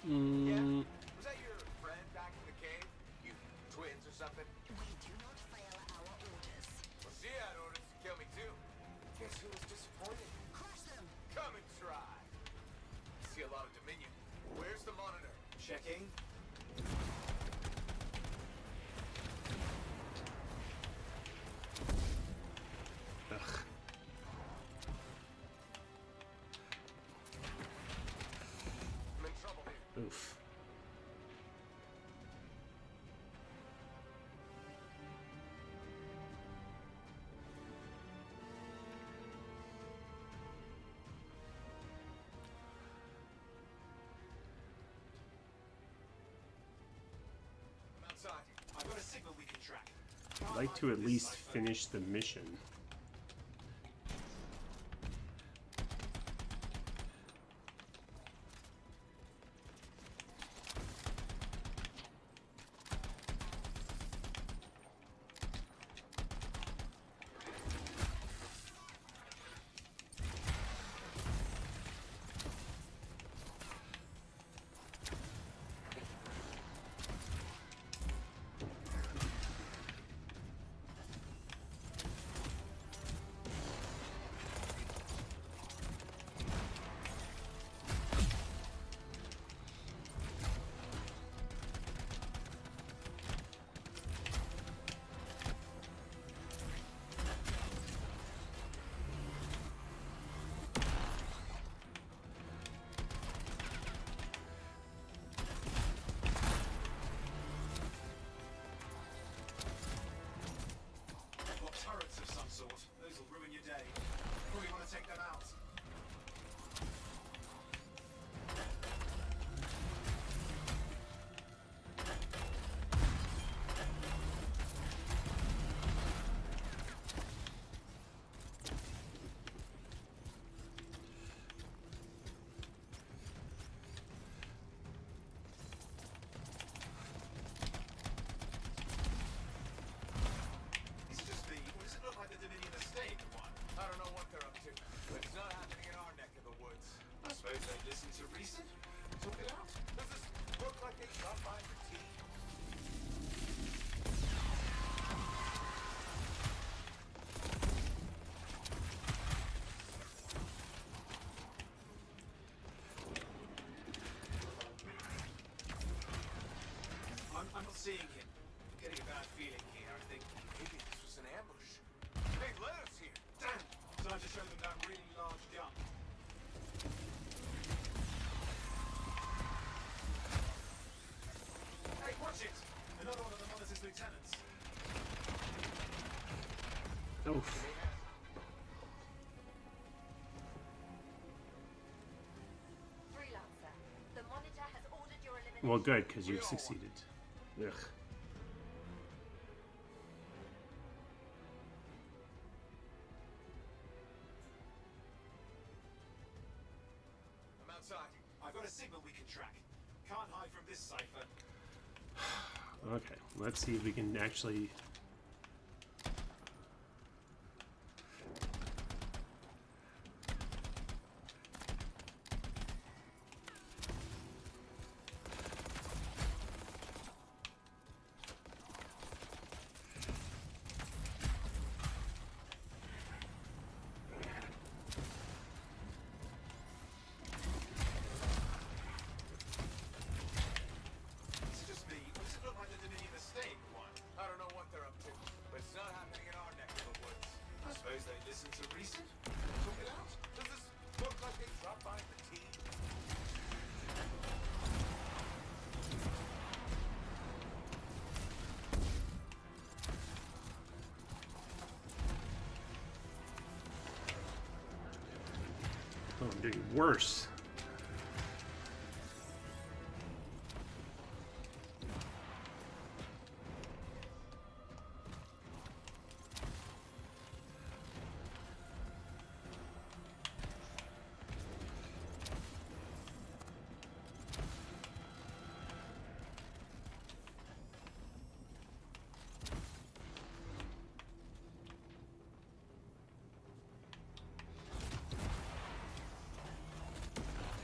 Mm, Was that your friend back in the cave? You twins or something? We do not fail our orders. Well, she had orders to kill me too. Guess who was disappointed? Crush them! Come and try. See a lot of Dominion. Where's the monitor? Checking. ugh. I'm in trouble here. Oof. I'm outside. I've got a signal we can track. I'd like to at least finish the mission. Got turrets of some sort. Those will ruin your day. Probably want to take them out. Is it just me, or does it look like the Dominion are staying in one? I don't know what they're up to, but it's not happening in our neck of the woods. I suppose they listen to reason. Talk it out. Does this look like they dropped by for tea? I'm not seeing him. I'm getting a bad feeling here. I think Maybe this was an ambush. They led us here. damn. Time to show them that really large gun. Hey, watch it! Another one of the monitor's lieutenants. Oof. Freelancer, the monitor has ordered your elimination. Well, good, because you've succeeded. Ugh. I'm outside. I've got a signal we can track. Can't hide from this cipher. Okay, let's see if we can actually. Is it just me, or does it look like the Dominion are staying in one? I don't know what they're up to, but it's not happening in our neck of the woods. I suppose they listen to reason. Talk it out. Does this look like they dropped by for tea? Oh, I'm doing worse.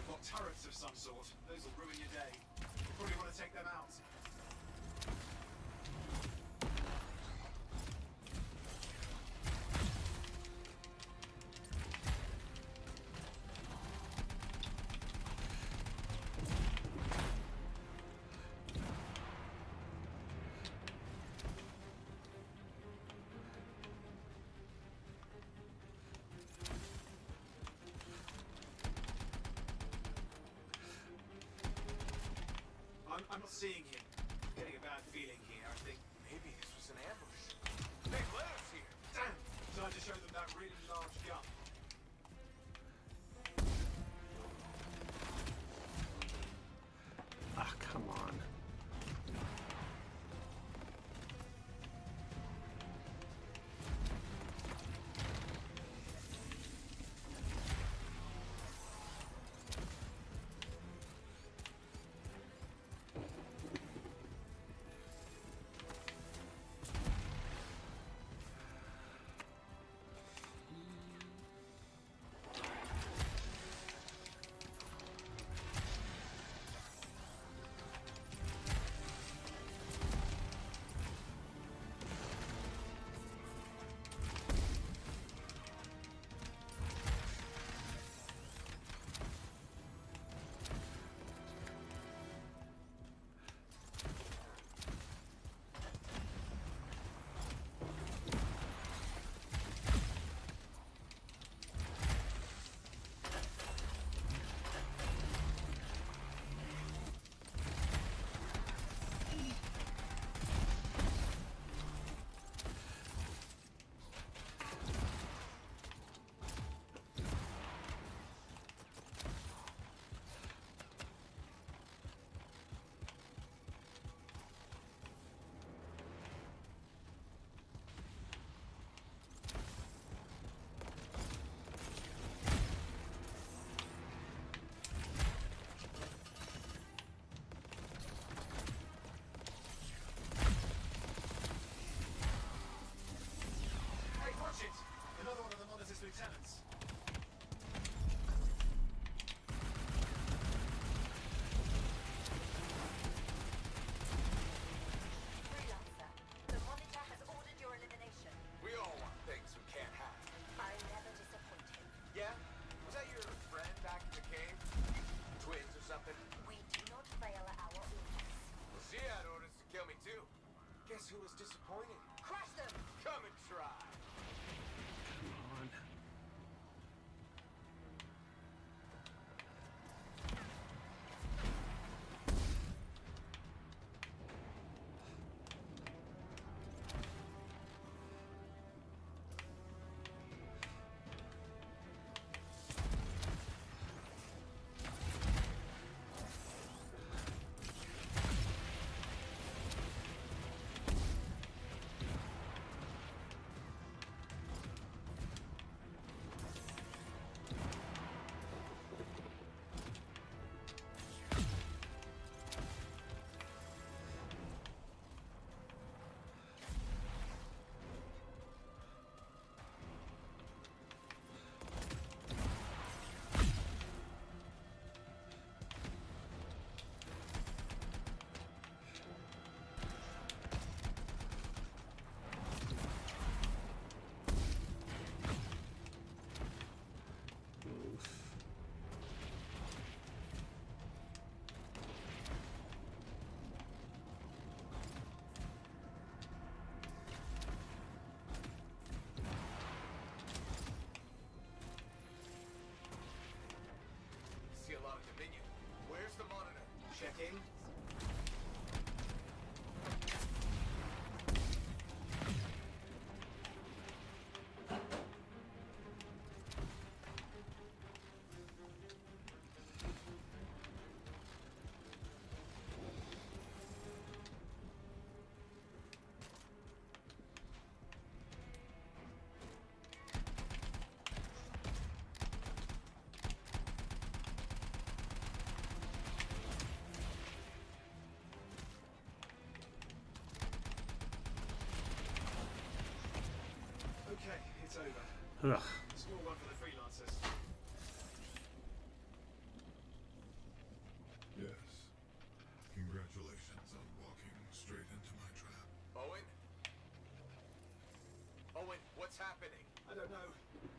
Got turrets of some sort. Those will ruin your day. not seeing him. I'm getting a bad feeling here. I think maybe this was an ambush. Hey, Blair's here. Damn. Time to show them that really large gun. Ah, come on. Hey, watch it! Another one of the Monitor's lieutenants. Freelancer, the Monitor has ordered your elimination. We all want things we can't have. I never disappoint him. Yeah? Was that your friend back in the cave? Twins or something? We do not fail our orders. Well, she had orders to kill me too. Guess who was disappointed? Crush them! Come and try. Come on. See a lot of Dominion. Where's the Monitor? Check in. Okay, it's over. Ugh. Small one for the freelancers. Yes. Congratulations on walking straight into my trap. Owen? Owen, what's happening? I don't know.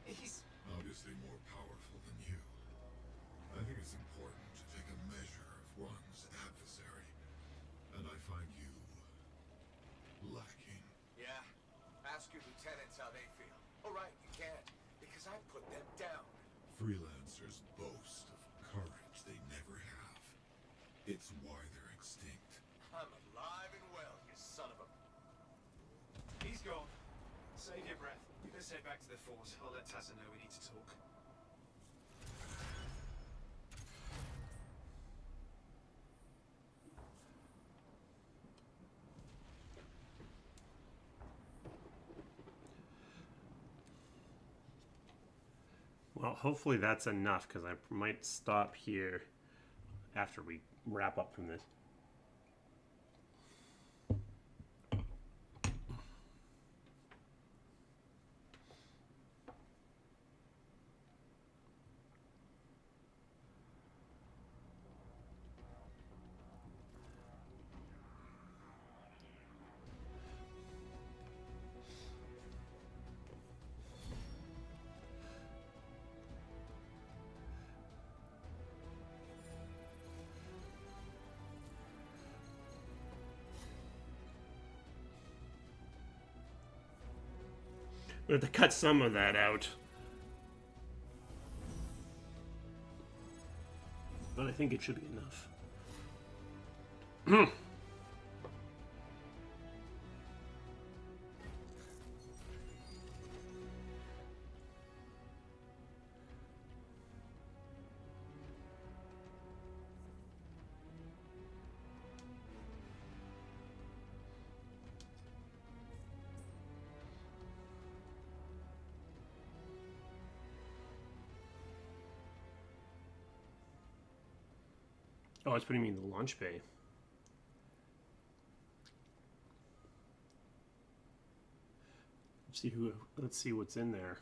He's... Obviously more powerful than you. I think it's important to take a measure of one's adversary. And I find you lacking. Yeah? Ask your lieutenants how they feel. Oh, right, you can't. Because I put them down. Freelancers boast of courage they never have. It's why they're extinct. I'm alive and well, you son of a... He's gone. Save your breath. Let's head back to the fort. I'll let Tassa know we need to talk. Well, hopefully that's enough, because I might stop here after we wrap up from this. We have to cut some of that out. But I think it should be enough. Oh, it's putting me in the launch bay. Let's see what's in there.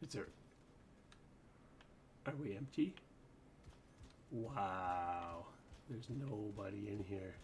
Is there... Are we empty? Wow. There's nobody in here.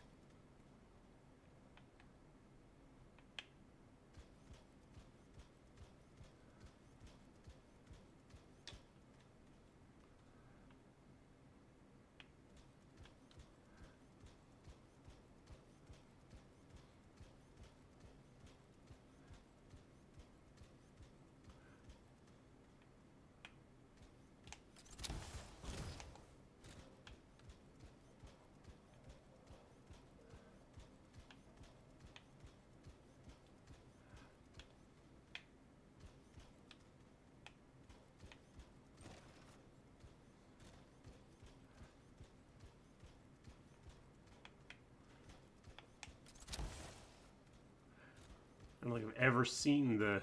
I don't think I've ever seen the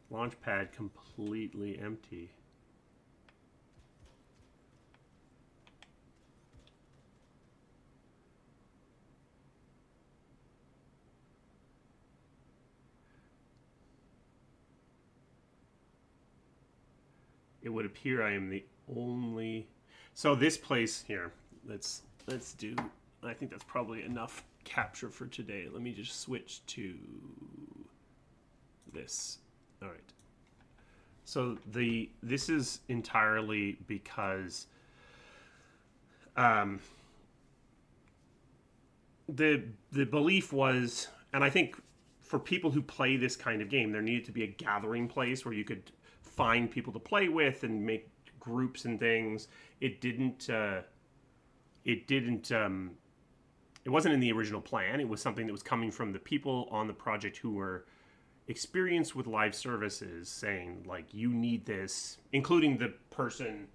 launch pad completely empty. It would appear I am the only... So this place here, let's do... I think that's probably enough capture for today. Let me just switch to this. All right. So this is entirely because the belief was, and I think for people who play this kind of game, there needed to be a gathering place where you could find people to play with and make groups and things. It wasn't in the original plan. It was something that was coming from the people on the project who were experienced with live services, saying, like, you need this, including the person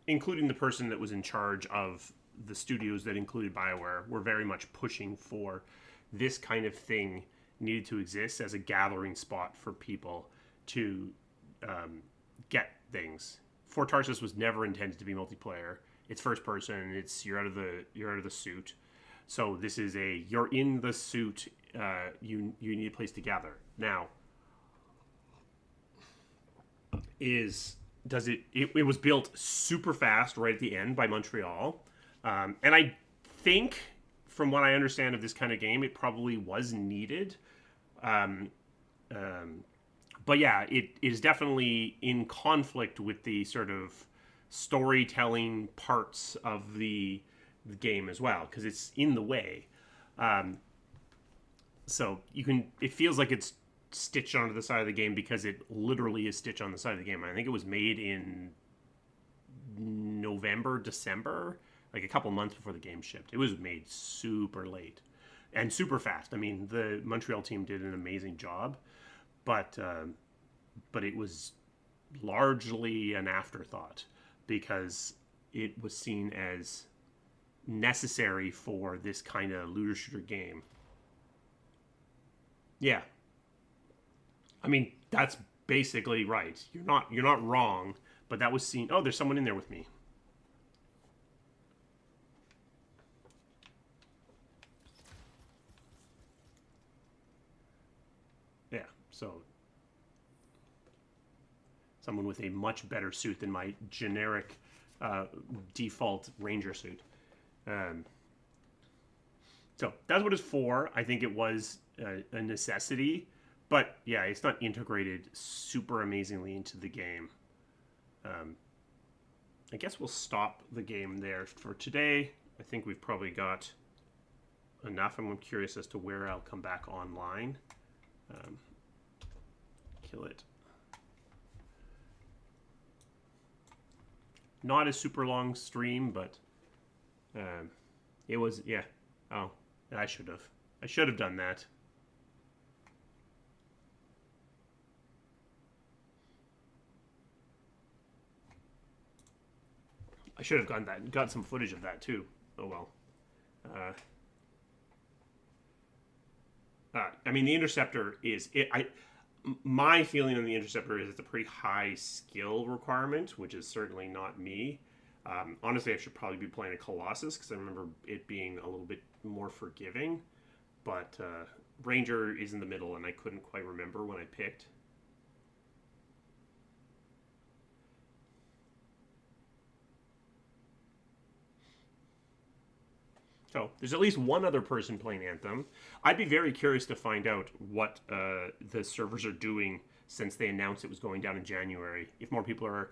that was in charge of the studios that included BioWare, were very much pushing for this kind of thing needed to exist as a gathering spot for people to get things. Fort Tarsus was never intended to be multiplayer. It's first person. It's you're out of the suit. So this is you're in the suit. You need a place to gather. Now, it was built super fast right at the end by Montreal, and I think, from what I understand of this kind of game, it probably was needed. But yeah, it is definitely in conflict with the sort of storytelling parts of the game as well, because it's in the way. So it feels like it's stitched onto the side of the game because it literally is stitched on the side of the game. I think it was made in November, December, like a couple months before the game shipped. It was made super late and super fast. I mean, the Montreal team did an amazing job, but it was largely an afterthought because it was seen as necessary for this kind of looter shooter game. Yeah. I mean, that's basically right. You're not wrong, but that was seen. Oh, there's someone in there with me. Yeah, so someone with a much better suit than my generic default ranger suit. So that's what it's for. I think it was a necessity. But yeah, it's not integrated super amazingly into the game. I guess we'll stop the game there for today. I think we've probably got enough. I'm curious as to where I'll come back online. Kill it. Not a super long stream, but it was, yeah. Oh, I should have done that. I should have got some footage of that too. Oh well. I mean, the Interceptor my feeling on the Interceptor is it's a pretty high skill requirement, which is certainly not me. Honestly, I should probably be playing a Colossus because I remember it being a little bit more forgiving. But Ranger is in the middle, and I couldn't quite remember when I picked. So there's at least one other person playing Anthem. I'd be very curious to find out what the servers are doing since they announced it was going down in January. If more people are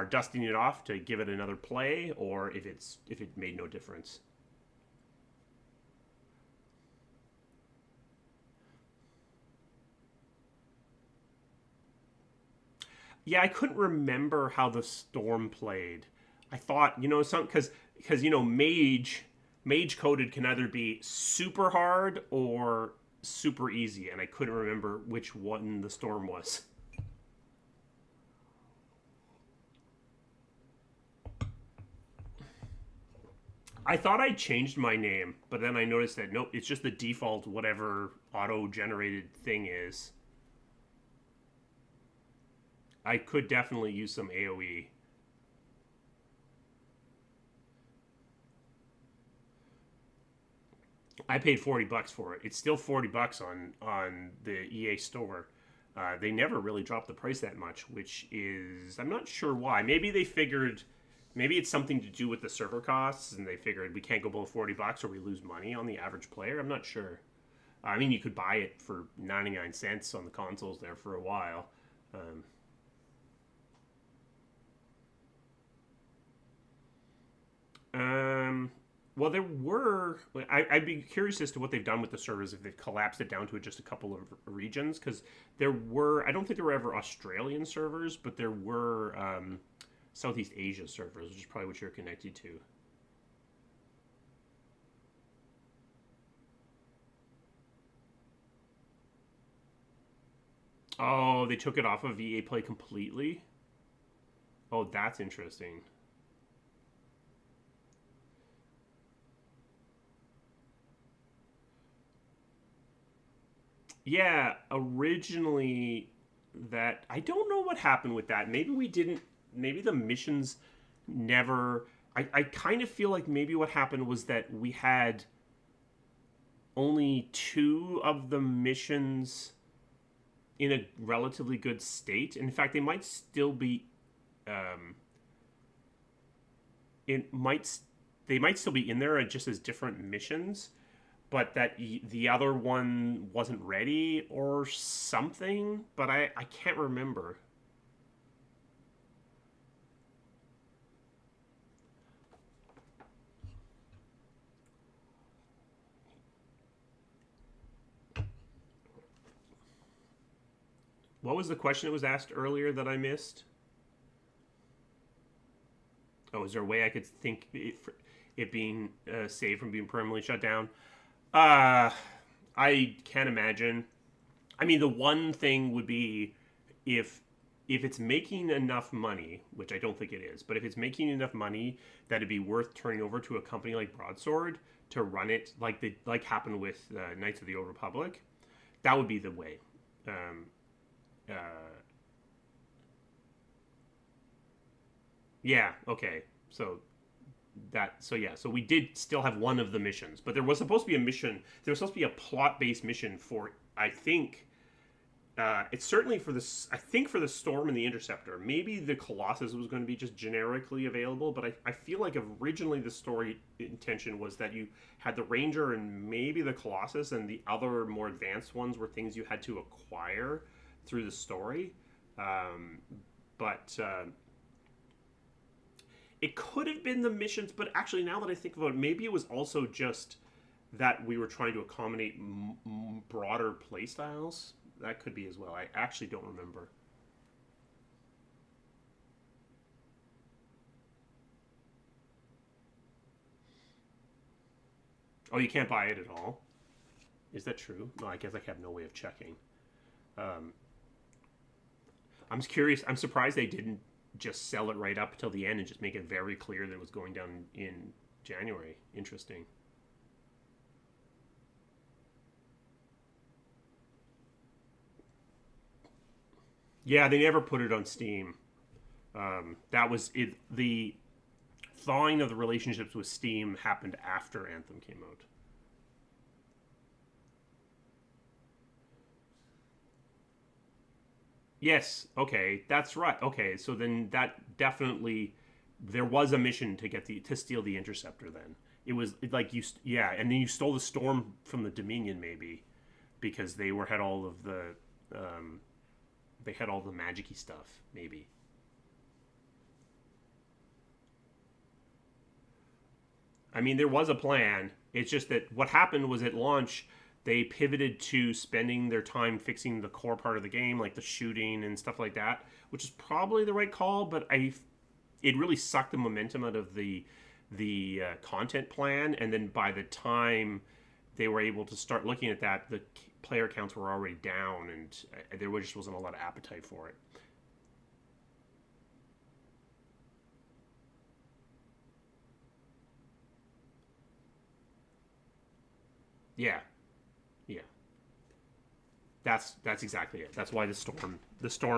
dusting it off to give it another play, or if it made no difference. Yeah, I couldn't remember how the Storm played. I thought, because Mage coded can either be super hard or super easy, and I couldn't remember which one the Storm was. I thought I changed my name, but then I noticed that nope, it's just the default whatever auto-generated thing is. I could definitely use some AoE. I paid $40 for it. It's still $40 on the EA store. They never really dropped the price that much, which is, I'm not sure why. Maybe they figured, maybe it's something to do with the server costs, and they figured we can't go below $40 or we lose money on the average player. I'm not sure. I mean, you could buy it for 99 cents on the consoles there for a while. Well, there were... I'd be curious as to what they've done with the servers, if they've collapsed it down to just a couple of regions, because there were... I don't think there were ever Australian servers, but there were Southeast Asia servers, which is probably what you're connected to. Oh, they took it off of EA Play completely? Oh, that's interesting. Yeah, originally that I don't know what happened with that. Maybe we didn't. Maybe the missions never. I kind of feel like maybe what happened was that we had only two of the missions in a relatively good state. In fact, they might still be. It might. They might still be in there just as different missions, but that the other one wasn't ready or something. But I can't remember. What was the question that was asked earlier that I missed? Oh, is there a way I could think it being saved from being permanently shut down? Uh, I can't imagine. I mean, the one thing would be if it's making enough money, which I don't think it is, but if it's making enough money that it'd be worth turning over to a company like Broadsword to run it, like happened with Knights of the Old Republic, that would be the way. Um, uh, yeah, okay. So we did still have one of the missions, but there was supposed to be a mission. There was supposed to be a plot-based mission for, I think, it's certainly for this. I think for the Storm and the Interceptor. Maybe the Colossus was going to be just generically available, but I feel like originally the story intention was that you had the Ranger and maybe the Colossus, and the other more advanced ones were things you had to acquire through the story. But it could have been the missions, but actually, now that I think about it, maybe it was also just that we were trying to accommodate broader playstyles. That could be as well. I actually don't remember. Oh, you can't buy it at all? Is that true? No, I guess I have no way of checking. Um, I'm curious. I'm surprised they didn't just sell it right up till the end and just make it very clear that it was going down in January. Interesting. Yeah, they never put it on Steam. That was it. The thawing of the relationships with Steam happened after Anthem came out. Yes. Okay, that's right. Okay, so then that definitely there was a mission to get to steal the interceptor. Then it was like yeah, and then you stole the storm from the Dominion maybe because had all of the um, they had all the magic-y stuff maybe. I mean, there was a plan. It's just that what happened was at launch, they pivoted to spending their time fixing the core part of the game, like the shooting and stuff like that, which is probably the right call. But it really sucked the momentum out of the content plan. And then by the time they were able to start looking at that, the player counts were already down, and there just wasn't a lot of appetite for it. Yeah, yeah. That's exactly it. That's why the storm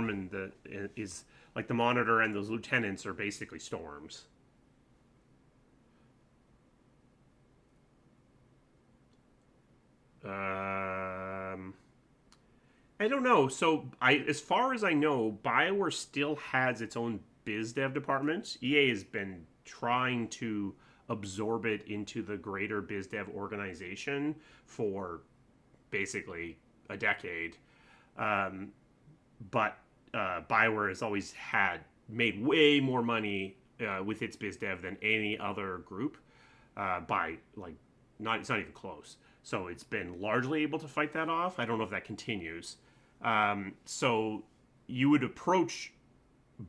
and the is like the monitor and those lieutenants are basically storms. Um, I don't know. So as far as I know, Bioware still has its own biz dev department. EA has been trying to absorb it into the greater biz dev organization for basically a decade. Um, but Bioware has always made way more money with its biz dev than any other group by like not it's not even close. So it's been largely able to fight that off. I don't know if that continues. So you would approach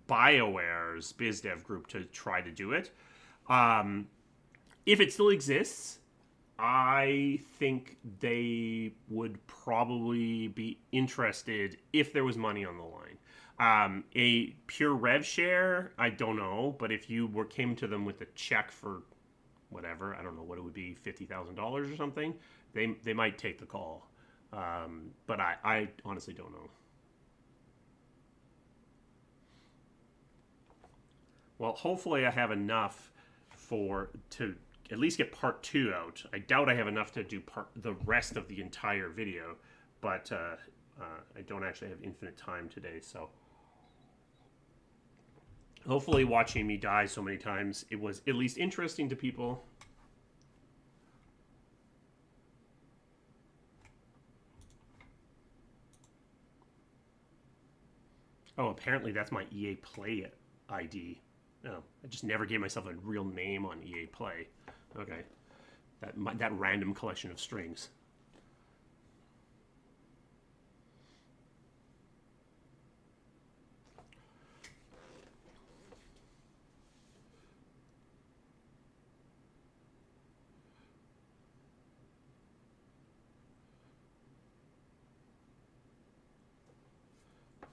BioWare's biz dev group to try to do it. Um, if it still exists, I think they would probably be interested if there was money on the line. A pure rev share, I don't know, but if you came to them with a check for whatever, I don't know what it would be, $50,000 or something, they might take the call. But I honestly don't know. Well, hopefully I have enough to at least get part 2 out. I doubt I have enough to do the rest of the entire video, but I don't actually have infinite time today, so hopefully watching me die so many times, it was at least interesting to people. Oh, apparently that's my EA Play ID. No, I just never gave myself a real name on EA Play. Okay, that random collection of strings.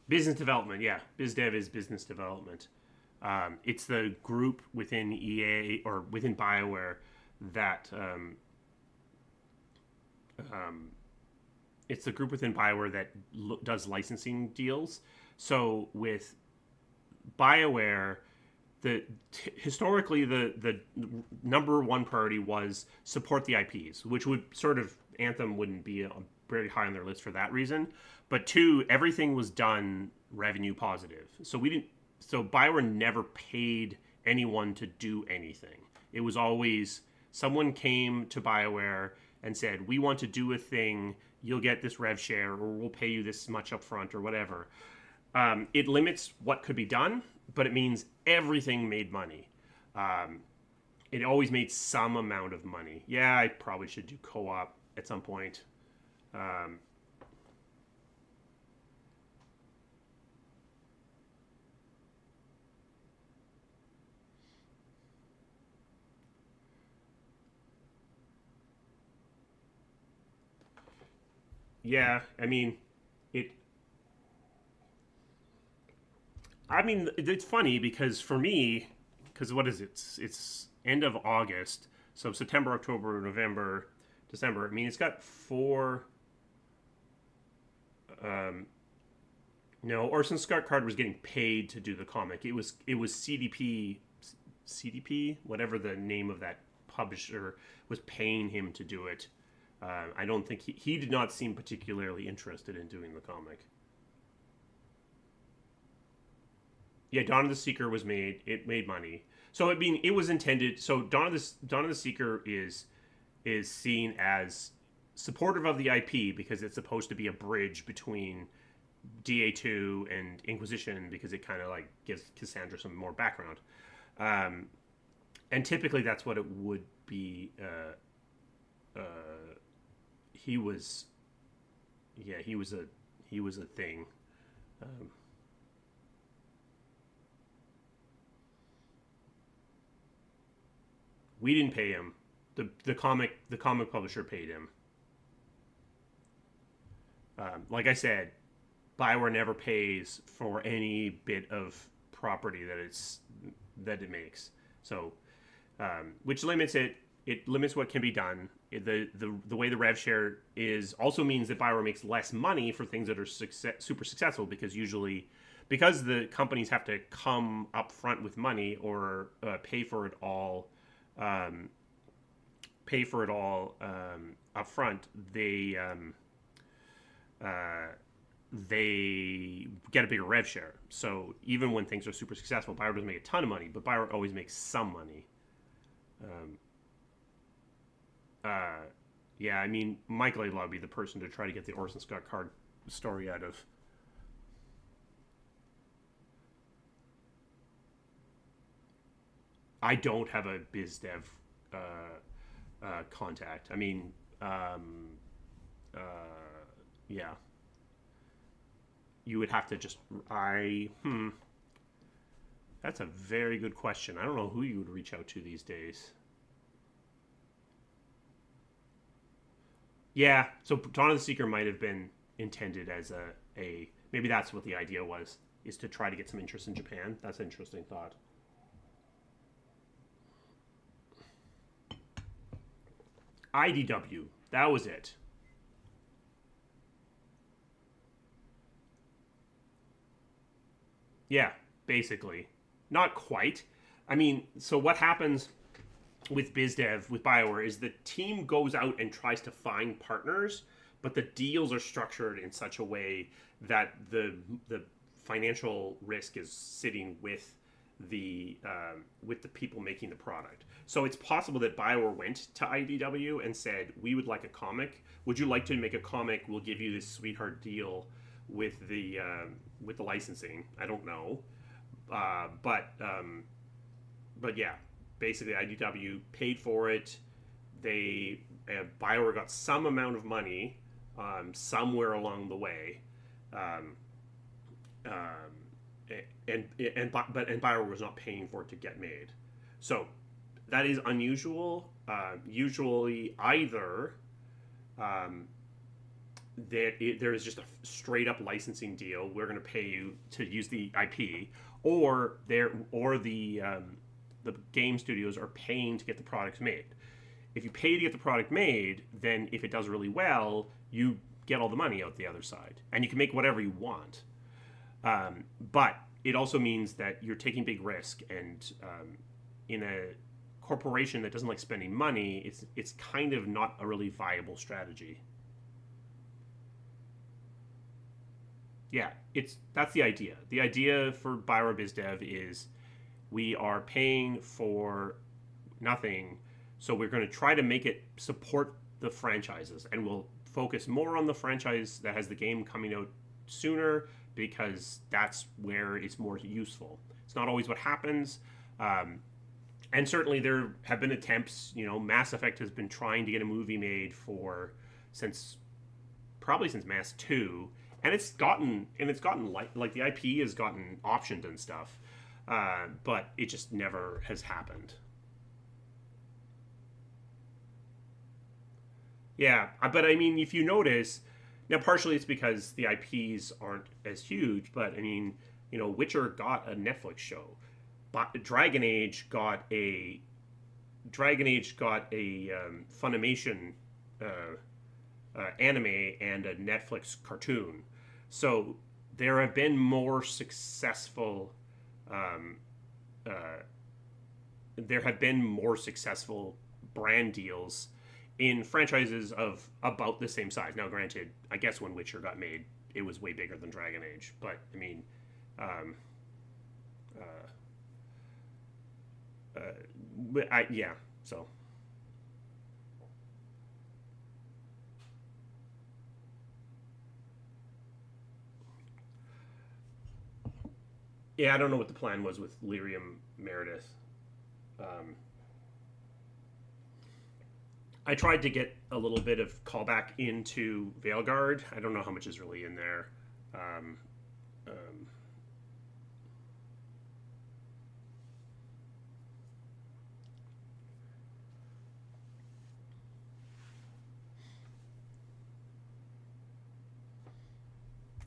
Business development, yeah. BizDev is business development. It's the group within EA or within BioWare that it's the group within BioWare that does licensing deals. So with BioWare, historically the number one priority was support the IPs, which would sort of Anthem wouldn't be very high on their list for that reason. But 2, everything was done revenue positive. So BioWare never paid anyone to do anything. It was always someone came to BioWare and said, we want to do a thing, you'll get this rev share, or we'll pay you this much up front, or whatever. It limits what could be done, but it means everything made money. It always made some amount of money. Yeah, I probably should do co-op at some point. Yeah, I mean, it's funny because for me, because what is it? It's end of August, so September, October, November, December. I mean, it's got 4. No, Orson Scott Card was getting paid to do the comic. It was CDP, whatever the name of that publisher was, paying him to do it. I don't think he did not seem particularly interested in doing the comic. Yeah, Dawn of the Seeker was made. It made money. So I mean, it was intended. So Dawn of the Seeker is seen as supportive of the IP because it's supposed to be a bridge between DA2 and Inquisition, because it kind of like gives Cassandra some more background. And typically that's what it would be. He was a thing. We didn't pay him. The comic publisher paid him. Like I said, BioWare never pays for any bit of property that it makes. So, which limits it. It limits what can be done. The way the rev share is also means that BioWare makes less money for things that are super successful, because the companies have to come up front with money or pay for it all up front. They get a bigger rev share. So even when things are super successful, BioWare doesn't make a ton of money, but BioWare always makes some money. Yeah, I mean, Michael Laidlaw would be the person to try to get the Orson Scott Card story out of. I don't have a biz dev contact. I mean, yeah. You would have to just That's a very good question. I don't know who you would reach out to these days. Yeah, so Dawn of the Seeker might have been intended as a maybe that's what the idea was, is to try to get some interest in Japan. That's an interesting thought. IDW, that was it. Yeah, basically. Not quite. I mean, so what happens with BizDev, with BioWare, is the team goes out and tries to find partners, but the deals are structured in such a way that the financial risk is sitting with the people making the product. So it's possible that BioWare went to IDW and said, "We would like a comic. Would you like to make a comic? We'll give you this sweetheart deal with the licensing." I don't know, but yeah, basically IDW paid for it. They BioWare got some amount of money somewhere along the way. And BioWare was not paying for it to get made, so that is unusual. Usually, either there is just a straight up licensing deal. We're going to pay you to use the IP, or the game studios are paying to get the products made. If you pay to get the product made, then if it does really well, you get all the money out the other side, and you can make whatever you want. But it also means that you're taking big risk, and in a corporation that doesn't like spending money, it's kind of not a really viable strategy. Yeah, that's the idea. The idea for BioWare BizDev is we are paying for nothing, so we're going to try to make it support the franchises, and we'll focus more on the franchise that has the game coming out sooner, because that's where it's more useful. It's not always what happens. And certainly there have been attempts, Mass Effect has been trying to get a movie made probably since Mass 2, and it's gotten like the IP has gotten optioned and stuff, but it just never has happened. Yeah, but I mean, if you notice, now partially it's because the IPs aren't as huge, but I mean, Witcher got a Netflix show. Dragon Age got a Funimation anime and a Netflix cartoon. So there have been more successful brand deals in franchises of about the same size. Now, granted, I guess when Witcher got made, it was way bigger than Dragon Age. But I mean, yeah. So yeah, I don't know what the plan was with Lyrium Meredith. I tried to get a little bit of callback into Veilguard. I don't know how much is really in there.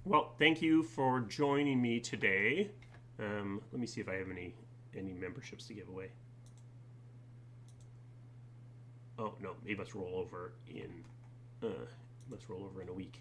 Well, thank you for joining me today. Let me see if I have any memberships to give away. Oh no, maybe let's roll over in a week.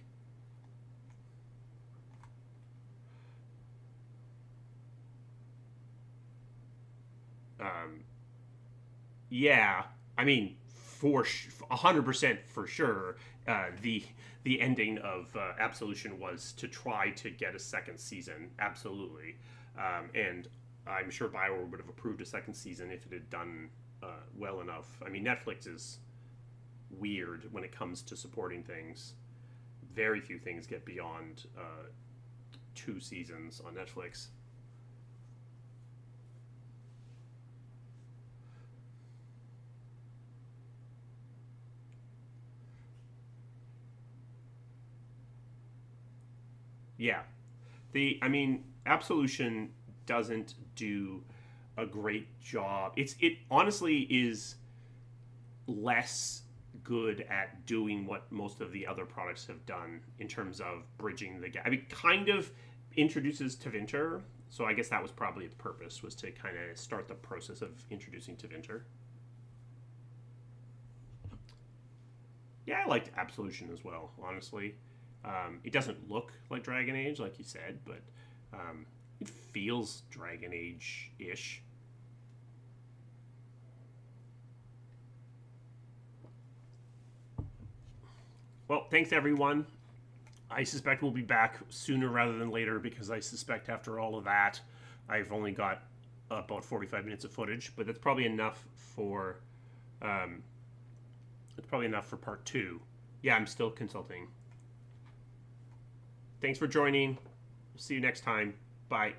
Yeah, I mean, for 100% for sure, the ending of Absolution was to try to get a second season, absolutely, and I'm sure BioWare would have approved a second season if it had done well enough. I mean, Netflix is weird when it comes to supporting things. Very few things get beyond 2 seasons on Netflix. Yeah. I mean, Absolution doesn't do a great job. It honestly is less good at doing what most of the other products have done in terms of bridging the gap. I mean, kind of introduces Tevinter, so I guess that was probably its purpose, was to kind of start the process of introducing Tevinter. Yeah, I liked Absolution as well, honestly. It doesn't look like Dragon Age, like you said, but It feels Dragon Age-ish. Well, thanks everyone. I suspect we'll be back sooner rather than later because I suspect after all of that, I've only got about 45 minutes of footage, but that's probably enough for part 2. Yeah, I'm still consulting. Thanks for joining. See you next time. Bye.